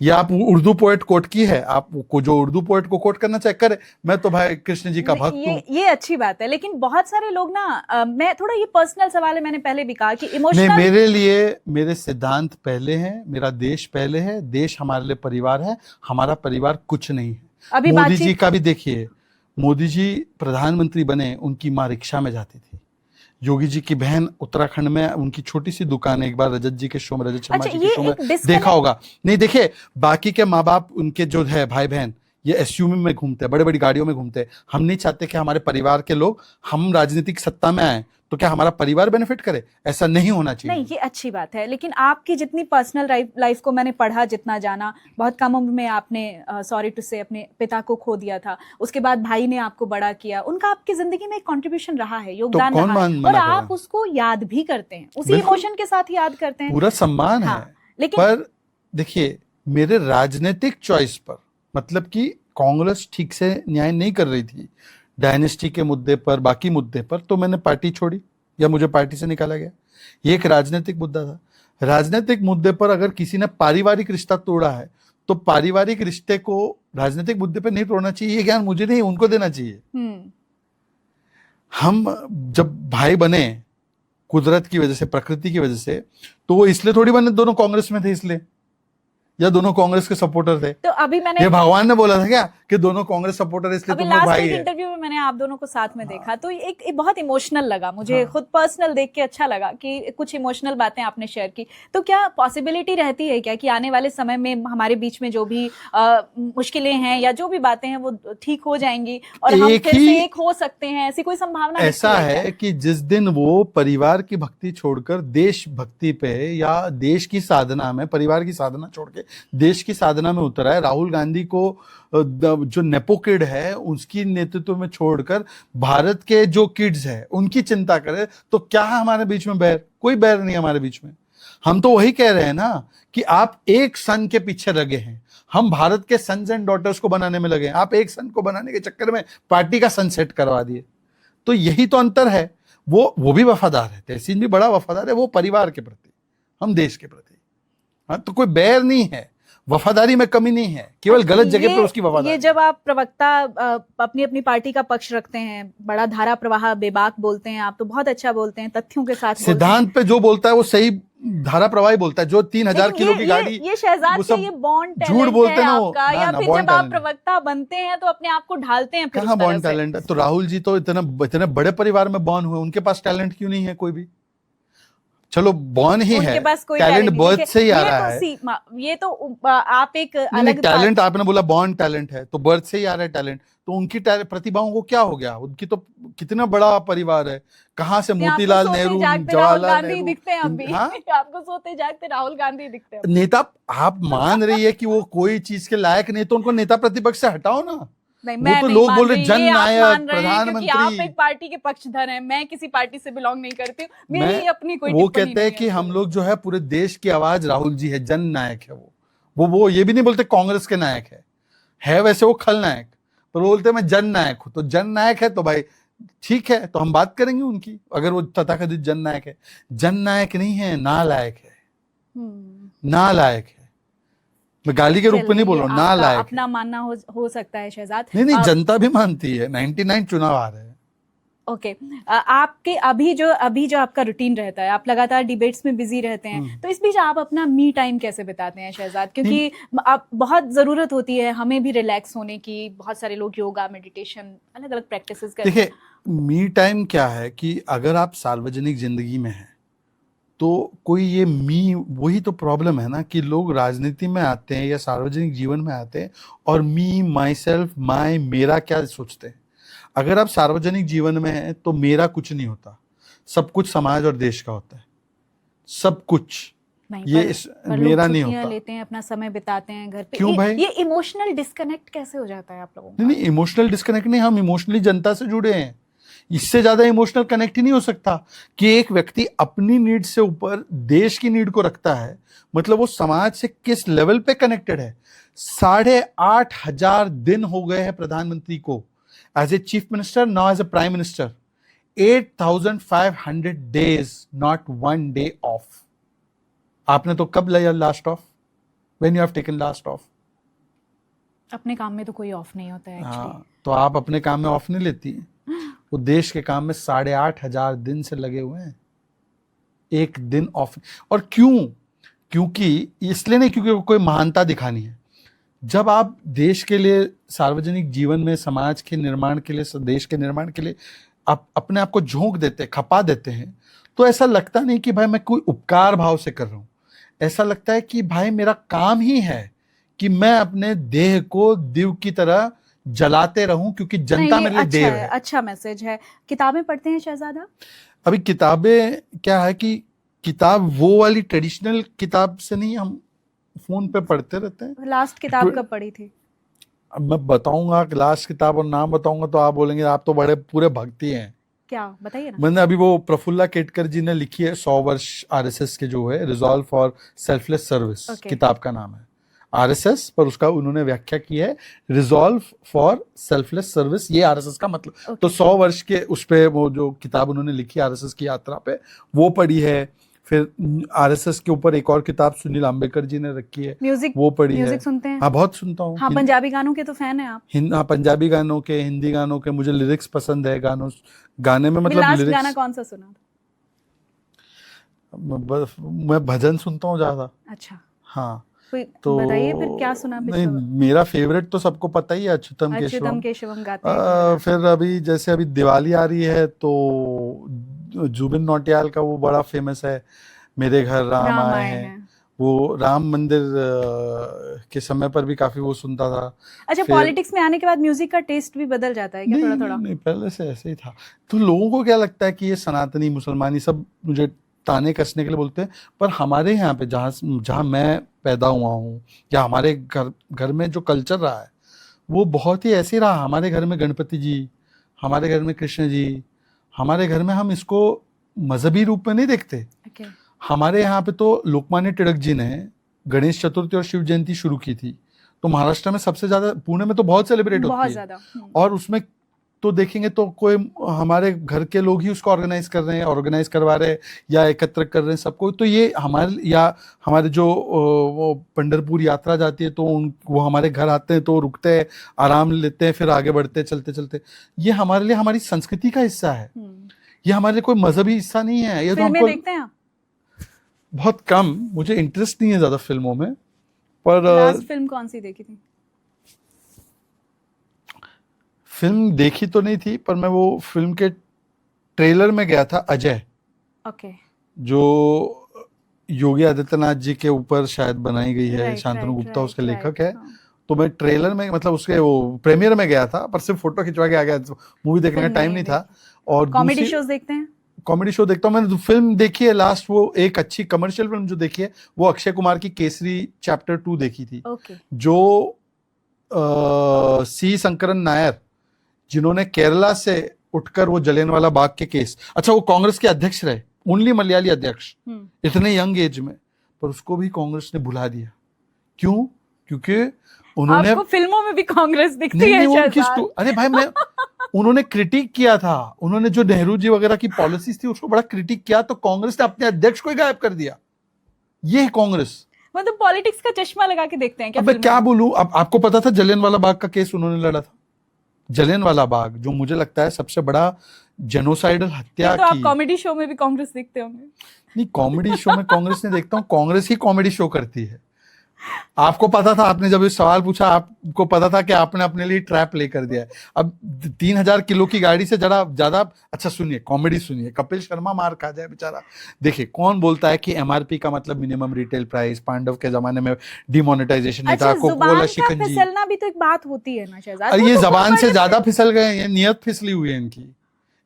या आप उर्दू पोएट कोट की है, आपको जो उर्दू पोएट को कोट करना चाहे करे, मैं तो भाई कृष्ण जी का भक्त हूं। ये अच्छी बात है, लेकिन बहुत सारे लोग ना मैं थोड़ा, ये पर्सनल सवाल है, मैंने पहले भी कहा कि इमोशनल नहीं, मेरे लिए मेरे सिद्धांत पहले हैं, मेरा देश पहले है। देश हमारे लिए परिवार है, हमारा परिवार कुछ नहीं है। अभी मोदी जी का भी देखिए, मोदी जी प्रधानमंत्री बने, उनकी माँ रिक्शा में जाती थी। योगी जी की बहन उत्तराखंड में, उनकी छोटी सी दुकान है। एक बार रजत जी के शो में, रजत शर्मा जी के शो में देखा होगा। नहीं देखिए, बाकी के माँ बाप उनके जो है भाई बहन, ये एसयूवी में घूमते हैं, बड़े बड़ी गाड़ियों में घूमते हैं। हम नहीं चाहते कि हमारे परिवार के लोग, हम राजनीतिक सत्ता में आए तो क्या हमारा परिवार बेनिफिट करे? ऐसा नहीं होना चाहिए। नहीं, ये अच्छी बात है, लेकिन आपकी जितनी पर्सनल लाइफ को मैंने पढ़ा, जितना जाना, बहुत कम उम्र में आपने सॉरी टू से अपने पिता को खो दिया था। उसके बाद भाई ने आपको बड़ा किया, उनका आपकी जिंदगी में एक कंट्रीब्यूशन रहा है, योगदान तो रहा है, और आप उसको याद भी करते हैं, उसी इमोशन के साथ याद करते हैं। पूरा सम्मान है। लेकिन पर देखिए, मेरे राजनीतिक चॉइस पर, मतलब कि कांग्रेस ठीक से न्याय नहीं कर रही थी डायनेस्टी के मुद्दे पर, बाकी मुद्दे पर, तो मैंने पार्टी छोड़ी या मुझे पार्टी से निकाला गया। ये एक राजनीतिक मुद्दा था। राजनीतिक मुद्दे पर अगर किसी ने पारिवारिक रिश्ता तोड़ा है तो पारिवारिक रिश्ते को राजनीतिक मुद्दे पर नहीं तोड़ना चाहिए। ये ज्ञान मुझे नहीं, उनको देना चाहिए। हम जब भाई बने कुदरत की वजह से, प्रकृति की वजह से, तो वो इसलिए थोड़ी बने दोनों कांग्रेस में थे इसलिए, या दोनों कांग्रेस के सपोर्टर थे। तो अभी मैंने, ये भगवान ने बोला था क्या कि दोनों कांग्रेस सपोर्टर इसलिए तुम लोग भाई है? इंटरव्यू में मैंने आप दोनों को साथ में देखा, तो एक बहुत इमोशनल लगा मुझे। खुद पर्सनल देख के अच्छा लगा कि कुछ इमोशनल बातें आपने शेयर की। तो क्या पॉसिबिलिटी रहती है क्या कि आने वाले समय में हमारे बीच में जो भी मुश्किलें हैं या जो भी बातें हैं वो ठीक हो जाएंगी और हम फिर से एक हो सकते हैं? ऐसी कोई संभावना ऐसा है कि जिस दिन वो परिवार की भक्ति छोड़कर देश भक्ति पे, या देश की साधना में, परिवार की साधना छोड़ के देश की साधना में उतरा है, राहुल गांधी को जो नेपो किड है उसकी नेतृत्व में छोड़कर भारत के जो किड्स है उनकी चिंता करे, तो क्या है हमारे बीच में बैर? कोई बैर नहीं हमारे बीच में। हम तो वही कह रहे हैं ना कि आप एक सन के पीछे लगे हैं, हम भारत के सन्स एंड डॉटर्स को बनाने में लगे हैं। आप एक सन को बनाने के चक्कर में पार्टी का सन सेट करवा दिए। तो यही तो अंतर है। वो भी वफादार है, तहसीन भी बड़ा वफादार है, वो परिवार के प्रति, हम देश के प्रति। हाँ, तो कोई बैर नहीं है, वफादारी में कमी नहीं है, केवल गलत जगह पे उसकी वफादारी। ये जब आप प्रवक्ता अपनी अपनी पार्टी का पक्ष रखते हैं, बड़ा धारा प्रवाह बेबाक बोलते हैं, आप तो बहुत अच्छा बोलते हैं, तथ्यों के साथ सिद्धांत पे जो बोलता है वो सही धारा प्रवाही बोलता है। जो 3000 किलो की गाड़ी, ये शहजाद के ये बॉन्ड झूठ बोलते हैं आपका, या फिर जब आप प्रवक्ता बनते हैं तो अपने आप को ढालते हैं? कहाँ बॉन्ड टैलेंट है? तो राहुल जी तो इतने बड़े परिवार में बॉर्न हुए, उनके पास टैलेंट क्यों नहीं है कोई भी? चलो बॉर्न ही है, टैलेंट बर्थ से ही आ रहा है। ये तो आप एक अलग टैलेंट, आपने बोला बॉर्न टैलेंट है, तो बर्थ से ही आ रहा है टैलेंट। तो उनकी प्रतिभाओं को क्या हो गया? उनकी तो कितना बड़ा परिवार है, कहाँ से मोतीलाल नेहरू, जवाहरलाल नेहरू दिखते हैं अभी। आपको सोते जागते राहुल गांधी दिखते हैं। नेता आप मान रही है कि वो कोई चीज के लायक नहीं, तो उनको नेता प्रतिपक्ष से हटाओ ना। नहीं, वो मैं तो नहीं लोग मान बोल रही, रहे ये आप मान जननायक रहे हैं क्योंकि आप प्रधानमंत्री। एक पार्टी के पक्षधर हैं, मैं किसी पार्टी से बिलोंग नहीं करती हूँ, मेरी मैं अपनी कोई वो टिप्पणी कहते हैं नहीं कि है हम इसको लोग जो है पूरे देश की आवाज राहुल जी है, जननायक है वो ये भी नहीं बोलते कांग्रेस के नायक है वैसे वो खलनायक, पर वो बोलते हैं मैं जननायक हूं। तो जननायक है तो भाई ठीक है, तो हम बात करेंगे उनकी, अगर वो तथाकथित जननायक है। जननायक नहीं है, नालायक है, नालायक है। मैं गाली के रूप में नहीं बोल चलिए, रहा हूं, आपका नालायक है। अपना मानना हो सकता है शहजाद। नहीं जनता भी मानती है, 99 चुनाव आ रहे हैं। ओके, आपके अभी जो आपका रूटीन रहता है, आप लगातार डिबेट्स में बिजी रहते हैं, तो इस बीच आप अपना मी टाइम कैसे बिताते हैं शहजाद? क्योंकि आप बहुत जरूरत होती है हमें भी रिलैक्स होने की, बहुत सारे लोग योगा, मेडिटेशन, अलग अलग प्रैक्टिसेस करते हैं। देखिए मी टाइम क्या है कि अगर आप सार्वजनिक जिंदगी में हैं तो कोई ये वही तो प्रॉब्लम है ना कि लोग राजनीति में आते हैं या सार्वजनिक जीवन में आते हैं और माई सेल्फ, मेरा क्या सोचते हैं। अगर आप सार्वजनिक जीवन में हैं तो मेरा कुछ नहीं होता, सब कुछ समाज और देश का होता है, सब कुछ। पर मेरा लोग नहीं छुट्टियां होता। लेते हैं, अपना समय बिताते हैं घर पे। क्यों भाई? ये इमोशनल डिस्कनेक्ट कैसे हो जाता है आप लोगों का? नहीं इमोशनल डिस्कनेक्ट नहीं, हम इमोशनली जनता से जुड़े हैं। इससे ज्यादा इमोशनल कनेक्ट ही नहीं हो सकता कि एक व्यक्ति अपनी नीड से ऊपर देश की नीड को रखता है। मतलब वो समाज से किस लेवल पे कनेक्टेड है। 8,500 दिन हो गए हैं प्रधानमंत्री को as a chief minister, now as a prime minister. 8,500 days, not one day off. आपने तो कब लिया last of? When you have taken last of? अपने काम में तो कोई ऑफ नहीं होता है एक्चुअली। तो आप अपने काम में ऑफ नहीं लेती हैं। वो देश के काम में 8,500 दिन से लगे हुए हैं, एक दिन ऑफ। और क्यों? क्योंकि इसलिए नहीं क्योंकि कोई महानता दिखानी है। जब आप देश के लिए, सार्वजनिक जीवन में, समाज के निर्माण के लिए, देश के निर्माण के लिए आप अपने आप को झोंक देते, खपा देते हैं, तो ऐसा लगता नहीं कि भाई मैं कोई उपकार भाव से कर रहा हूं। ऐसा लगता है कि भाई मेरा काम ही है कि मैं अपने देह को दिव की तरह जलाते रहूं, क्योंकि जनता मेरे लिए देव है। अच्छा मैसेज है। किताबें पढ़ते हैं शहजादा? अभी किताबें क्या है कि किताब वो वाली ट्रेडिशनल किताब से नहीं, हम फोन पे पढ़ते रहते हैं। लास्ट किताब कब पढ़ी थी? अब मैं बताऊंगा लास्ट किताब और नाम बताऊंगा तो आप बोलेंगे आप तो बड़े पूरे भक्ति हैं। क्या बताइए ना। मैंने अभी वो प्रफुल्ला केटकर जी ने लिखी है 100 वर्ष आरएसएस के, जो है रिजॉल्व फॉर सेल्फलेस सर्विस, किताब का नाम है। आरएसएस पर उसका उन्होंने व्याख्या की है रिजॉल्व फॉर सेल्फलेस सर्विस, ये आरएसएस का मतलब। तो 100 वर्ष के उस पे वो जो किताब उन्होंने लिखी आरएसएस की यात्रा पे, वो पढ़ी है। फिर आरएसएस के ऊपर एक और किताब सुनील आम्बेडकर जी ने रखी है, म्यूजिक, वो पढ़ी है। म्यूजिक सुनते हैं? हाँ बहुत सुनता हूँ। हाँ, पंजाबी गानों के तो फैन है आप? हाँ, पंजाबी गानों के, हिंदी गानों के, मुझे लिरिक्स पसंद है। गाने में मतलब लास्ट गाना कौन सा सुना था? मैं भजन सुनता हूँ ज्यादा। अच्छा, हाँ तो बताइए फिर क्या सुना? नहीं, मेरा फेवरेट तो सबको पता ही है, अच्युतम केशवम गाते हैं। फिर अभी जैसे अभी दिवाली आ रही है तो जुबिन नौटियाल का वो बड़ा फेमस है, मेरे घर राम आए हैं। वो राम मंदिर के समय पर भी काफी वो सुनता था। अच्छा, पॉलिटिक्स में आने के बाद म्यूजिक का टेस्ट भी बदल जाता है क्या? थोड़ा नहीं, पहले से ऐसे ही था। तो लोगों को क्या लगता है कि ये सनातनी, मुसलमानी सब मुझे ताने कसने के लिए बोलते हैं, पर हमारे यहाँ पे जहाँ मैं पैदा हुआ हूँ या हमारे घर में जो कल्चर रहा है वो बहुत ही ऐसे रहा। हमारे घर में गणपति जी, हमारे घर में कृष्ण जी, हमारे घर में हम इसको मजहबी रूप में नहीं देखते। हमारे यहाँ पे तो लोकमान्य टिळक जी ने गणेश चतुर्थी और शिव जयंती शुरू की थी, तो महाराष्ट्र में सबसे ज्यादा, पुणे में तो बहुत सेलिब्रेट होती है। और उसमें तो देखेंगे तो कोई हमारे घर के लोग ही उसको ऑर्गेनाइज कर रहे हैं, ऑर्गेनाइज करवा रहे हैं या एकत्र कर रहे हैं सबको। तो ये हमारे जो वो पंढरपुर यात्रा जाती है तो वो हमारे घर आते हैं तो रुकते हैं, आराम लेते हैं, फिर आगे बढ़ते हैं चलते चलते। ये हमारे लिए हमारी संस्कृति का हिस्सा है, ये हमारे लिए कोई मजहबी हिस्सा नहीं है। ये तो हमको देखते हैं बहुत कम, मुझे इंटरेस्ट नहीं है ज्यादा फिल्मों में। पर लास्ट फिल्म कौन सी देखी थी? फिल्म देखी तो नहीं थी, पर मैं वो फिल्म के ट्रेलर में गया था, अजय। जो योगी आदित्यनाथ जी के ऊपर शायद बनाई गई है, शांतनु गुप्ता उसके लेखक है। तो मैं ट्रेलर में, मतलब उसके वो प्रीमियर में गया था, पर सिर्फ फोटो खिंचवा के आ गया, मूवी देखने का टाइम नहीं था। और कॉमेडी शोज देखते हैं? कॉमेडी शो देखता हूँ। मैंने फिल्म देखी है लास्ट, वो एक अच्छी कमर्शियल फिल्म जो देखी है वो अक्षय कुमार की केसरी चैप्टर 2 देखी थी। जो सी शंकरन नायर, जिन्होंने केरला से उठकर वो जलियांवाला बाग के केस, अच्छा वो कांग्रेस के अध्यक्ष रहे, ओनली मलयाली अध्यक्ष, इतने यंग एज में, पर उसको भी कांग्रेस ने भुला दिया। क्यों? क्योंकि उन्होंने, आपको फिल्मों में भी कांग्रेस दिखती नहीं, है नहीं, वो शहजाद। अरे भाई मैं उन्होंने क्रिटिक किया था, उन्होंने जो नेहरू जी वगैरह की पॉलिसीज थी उसको बड़ा क्रिटिक किया, तो कांग्रेस ने अपने अध्यक्ष को ही गायब कर दिया। ये है कांग्रेस। मतलब पॉलिटिक्स का चश्मा लगा के देखते हैं क्या? अब मैं फिल्मों क्या में? बोलूं, अब आपको पता था जलियांवाला बाग का केस उन्होंने लड़ा था? जलियांवाला बाग जो मुझे लगता है सबसे बड़ा जेनोसाइडल हत्या तो आप की। कॉमेडी शो में भी कांग्रेस देखते होंगे। नहीं, कॉमेडी शो में कांग्रेस नहीं देखता हूँ, कांग्रेस ही कॉमेडी शो करती है। आपको पता था, आपने जब ये सवाल पूछा आपको पता था कि आपने अपने लिए ट्रैप ले कर दिया है। अब 3000 किलो की गाड़ी से जरा ज्यादा, अच्छा सुनिए, कॉमेडी सुनिए, कपिल शर्मा मार खा जाए बेचारा। देखिए कौन बोलता है कि एमआरपी का मतलब मिनिमम रिटेल प्राइस, पांडव के जमाने में डिमोनेटाइजेशन नहीं था, अच्छा, कोका जुबान कोला का शिकंजी। फिसलना भी तो एक बात होती है ना शहजाद। अरे वो ये तो जबान से बड़े- ज्यादा फिसल गए हैं, ये नियत फिसली हुई है इनकी,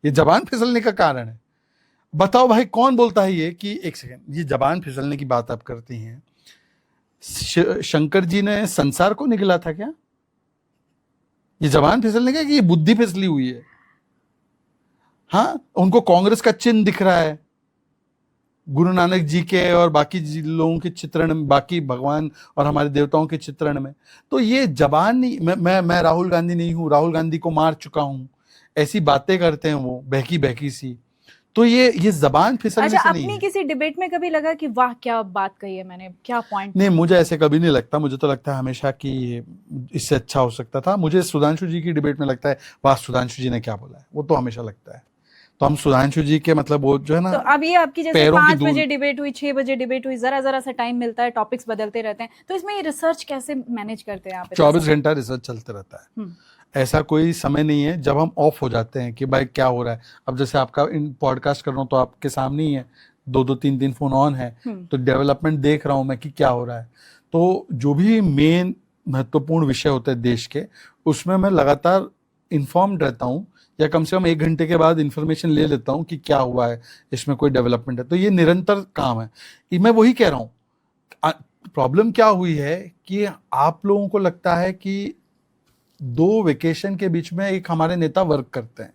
ये जबान फिसलने का कारण है। बताओ भाई कौन बोलता है ये कि, एक सेकंड, ये जबान फिसलने की बात आप करती हैं, शंकर जी ने संसार को निगला था क्या? ये जबान फिसलने का कि ये बुद्धि फिसली हुई है? हाँ, उनको कांग्रेस का चिन्ह दिख रहा है गुरु नानक जी के और बाकी लोगों के चित्रण में, बाकी भगवान और हमारे देवताओं के चित्रण में। तो ये जबान नहीं, मैं राहुल गांधी नहीं हूं, राहुल गांधी को मार चुका हूं, ऐसी बातें करते हैं वो बहकी बहकी सी। तो ये जबान फिसलने अच्छा, से नहीं अपनी है। किसी डिबेट में कभी लगा कि वाह क्या बात कही है मैंने, क्या पॉइंट? नहीं, मुझे ऐसे कभी नहीं लगता, मुझे तो लगता है हमेशा कि इससे अच्छा हो सकता था। मुझे सुधांशु जी की डिबेट में लगता है वाह सुधांशु जी ने क्या बोला है, वो तो हमेशा लगता है। तो हम सुधांशु जी के मतलब वो जो है ना, तो अब ये आपकी जैसे पैरों की 5 धूल। बजे डिबेट हुई, 6 बजे डिबेट हुई, जरा जरा सा टाइम मिलता है, टॉपिक्स बदलते रहते हैं, तो इसमें ये रिसर्च कैसे मैनेज करते हैं आप? 24 घंटा रिसर्च चलते रहता है, ऐसा कोई समय नहीं है जब हम ऑफ हो जाते हैं कि भाई क्या हो रहा है। अब जैसे आपका इन पॉडकास्ट कर रहा हूँ तो आपके सामने ही है, 2-3 फोन ऑन है, तो डेवलपमेंट देख रहा हूँ मैं कि क्या हो रहा है। तो जो भी मेन महत्वपूर्ण विषय होते हैं देश के, उसमें मैं लगातार इन्फॉर्म्ड रहता हूँ, या कम से कम 1 घंटे के बाद इन्फॉर्मेशन ले लेता हूँ कि क्या हुआ है, इसमें कोई डेवलपमेंट है। तो ये निरंतर काम है। मैं वही कह रहा हूँ, प्रॉब्लम क्या हुई है कि आप लोगों को लगता है कि 2 वेकेशन के बीच में एक हमारे नेता वर्क करते हैं,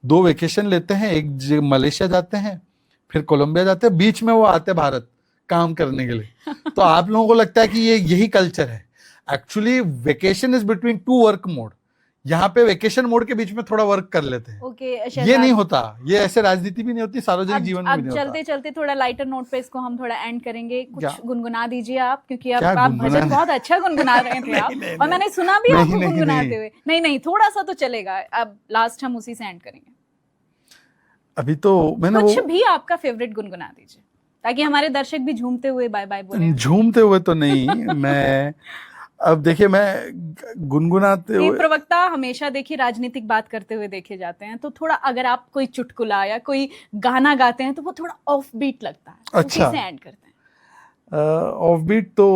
2 वेकेशन लेते हैं, एक मलेशिया जाते हैं, फिर कोलंबिया जाते हैं, बीच में वो आते हैं भारत काम करने के लिए। तो आप लोगों को लगता है कि ये यही कल्चर है। Actually vacation is between 2 work mode. यहाँ पे वेकेशन मोड के बीच में थोड़ा वर्क कर लेते हैं। ओके, ये नहीं होता, ये ऐसे राजनीति भी नहीं होती, सार्वजनिक जीवन में भी नहीं होता। चलते चलते थोड़ा लाइटर नोट पे इसको हम थोड़ा एंड करेंगे। कुछ क्या? गुनगुना दीजिए आप, क्योंकि अब क्या आप गुनगुनाना? भजन बहुत अच्छा गुनगुना रहे थे आप, नहीं, और मैंने सुना भी नहीं, आपको नहीं, गुनगुनाते नहीं। हुए। नहीं, थोड़ा सा तो चलेगा। अब लास्ट हम उसी से एंड करेंगे। अभी तो मैंने कुछ वो भी आपका फेवरेट गुनगुना दीजिए, ताकि हमारे दर्शक भी झूमते हुए बाय बाय बोले। झूमते हुए तो नहीं मैं अब देखिए, मैं गुनगुनाते ये हुए, प्रवक्ता हमेशा देखिए राजनीतिक बात करते हुए देखे जाते हैं, तो थोड़ा अगर आप कोई चुटकुला या कोई गाना गाते हैं तो वो थोड़ा ऑफ बीट लगता है। अच्छा। उसी से एंड करते हैं। ऑफ बीट तो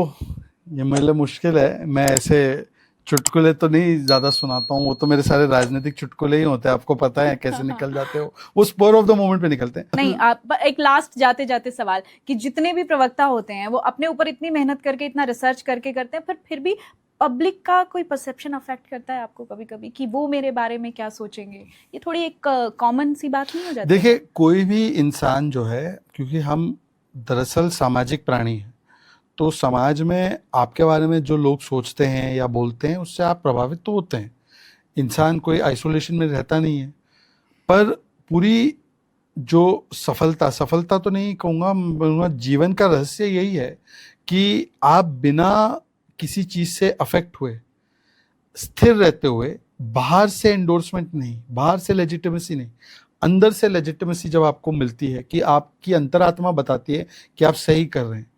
ये मेरे लिए मुश्किल है। मैं ऐसे चुटकुले तो नहीं ज्यादा सुनाता हूँ, वो तो मेरे सारे राजनीतिक चुटकुले ही होते हैं, आपको पता है कैसे निकल जाते हो, वो स्पोर ऑफ द मोमेंट पे निकलते हैं। नहीं, आप एक लास्ट जाते जाते सवाल कि जितने भी प्रवक्ता होते हैं वो अपने ऊपर इतनी मेहनत करके, इतना रिसर्च करके करते हैं, फिर भी पब्लिक का कोई परसेप्शन अफेक्ट करता है आपको कभी कभी कि वो मेरे बारे में क्या सोचेंगे? ये थोड़ी एक कॉमन सी बात नहीं हो जाती? देखिए, कोई भी इंसान जो है, क्योंकि हम दरअसल सामाजिक प्राणी हैं, तो समाज में आपके बारे में जो लोग सोचते हैं या बोलते हैं उससे आप प्रभावित तो होते हैं। इंसान कोई आइसोलेशन में रहता नहीं है, पर पूरी जो सफलता तो नहीं कहूँगा, जीवन का रहस्य यही है कि आप बिना किसी चीज से अफेक्ट हुए, स्थिर रहते हुए, बाहर से एंडोर्समेंट नहीं, बाहर से लेजिटिमेसी नहीं, अंदर से लेजिटिमेसी जब आपको मिलती है कि आपकी अंतरात्मा बताती है कि आप सही कर रहे हैं,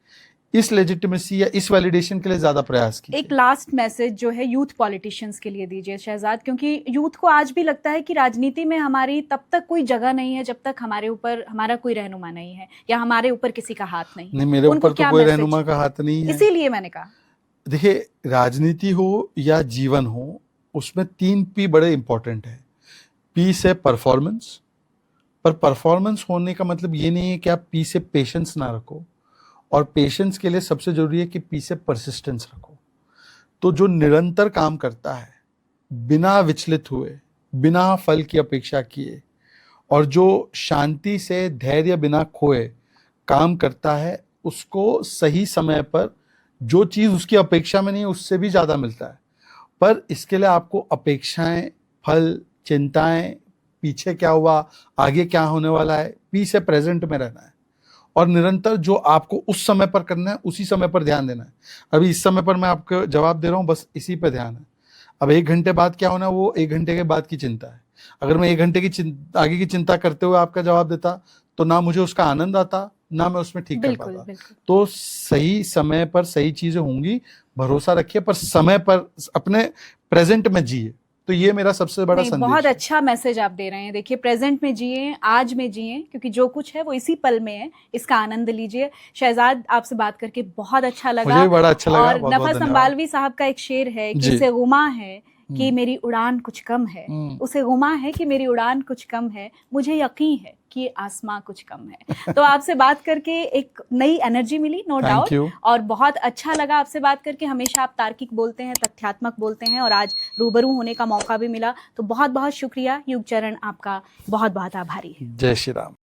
इस लेजिटिमेसी या इस वैलिडेशन के लिए ज्यादा प्रयास कीजिए। एक लास्ट मैसेज जो है यूथ पॉलिटिशियंस के लिए दीजिए शहजाद, क्योंकि यूथ को आज भी लगता है कि राजनीति में हमारी तब तक कोई जगह नहीं है जब तक हमारे ऊपर हमारा कोई रहनुमा नहीं है, या हमारे ऊपर किसी का हाथ नहीं। नहीं, मेरे ऊपर तो कोई रहनुमा का हाथ नहीं है, इसीलिए मैंने कहा। देखिए, राजनीति हो या जीवन हो, उसमें 3 P बड़े इंपॉर्टेंट है। P से परफॉर्मेंस, पर परफॉर्मेंस होने का मतलब ये नहीं है कि आप P से पेशेंस ना रखो, और पेशेंस के लिए सबसे जरूरी है कि P से परसिस्टेंस रखो। तो जो निरंतर काम करता है बिना विचलित हुए, बिना फल की अपेक्षा किए, और जो शांति से धैर्य बिना खोए काम करता है, उसको सही समय पर जो चीज उसकी अपेक्षा में नहीं है उससे भी ज्यादा मिलता है। पर इसके लिए आपको अपेक्षाएं, फल, चिंताएं, पीछे क्या हुआ, आगे क्या होने वाला है, पीस से प्रेजेंट में रहना है और निरंतर जो आपको उस समय पर करना है उसी समय पर ध्यान देना है। अभी इस समय पर मैं आपको जवाब दे रहा हूँ, बस इसी पे ध्यान है। अब 1 घंटे बाद क्या होना है वो 1 घंटे के बाद की चिंता है। अगर मैं 1 घंटे की आगे की चिंता करते हुए आपका जवाब देता तो ना मुझे उसका आनंद आता, ना मैं उसमें ठीक कर बिल्कुल पाता। बिल्कुल। तो सही समय पर सही चीजें होंगी, भरोसा रखिए, पर समय पर अपने प्रेजेंट में जिए। तो ये मेरा सबसे बड़ा नहीं, संदेश बहुत है। अच्छा मैसेज आप दे रहे हैं। देखिए, प्रेजेंट में जिए, आज में जिए, क्योंकि जो कुछ है वो इसी पल में है, इसका आनंद लीजिए। शहजाद, आपसे बात करके बहुत अच्छा लगा। मुझे भी बड़ा अच्छा लगा, और बहुत बहुत नफस धन्यवाद अंबालवी साहब का एक शेर है कि जी। उसे गुमा है कि हम्म। मेरी उड़ान कुछ कम है, हम्म। उसे गुमा है कि मेरी उड़ान कुछ कम है, मुझे यकीन है कि आसमां कुछ कम है। तो आपसे बात करके एक नई एनर्जी मिली, नो थैंक डाउट, यू। और बहुत अच्छा लगा आपसे बात करके। हमेशा आप तार्किक बोलते हैं, तथ्यात्मक बोलते हैं, और आज रूबरू होने का मौका भी मिला। तो बहुत बहुत शुक्रिया। युग चरण आपका बहुत बहुत आभारी है। जय श्री राम।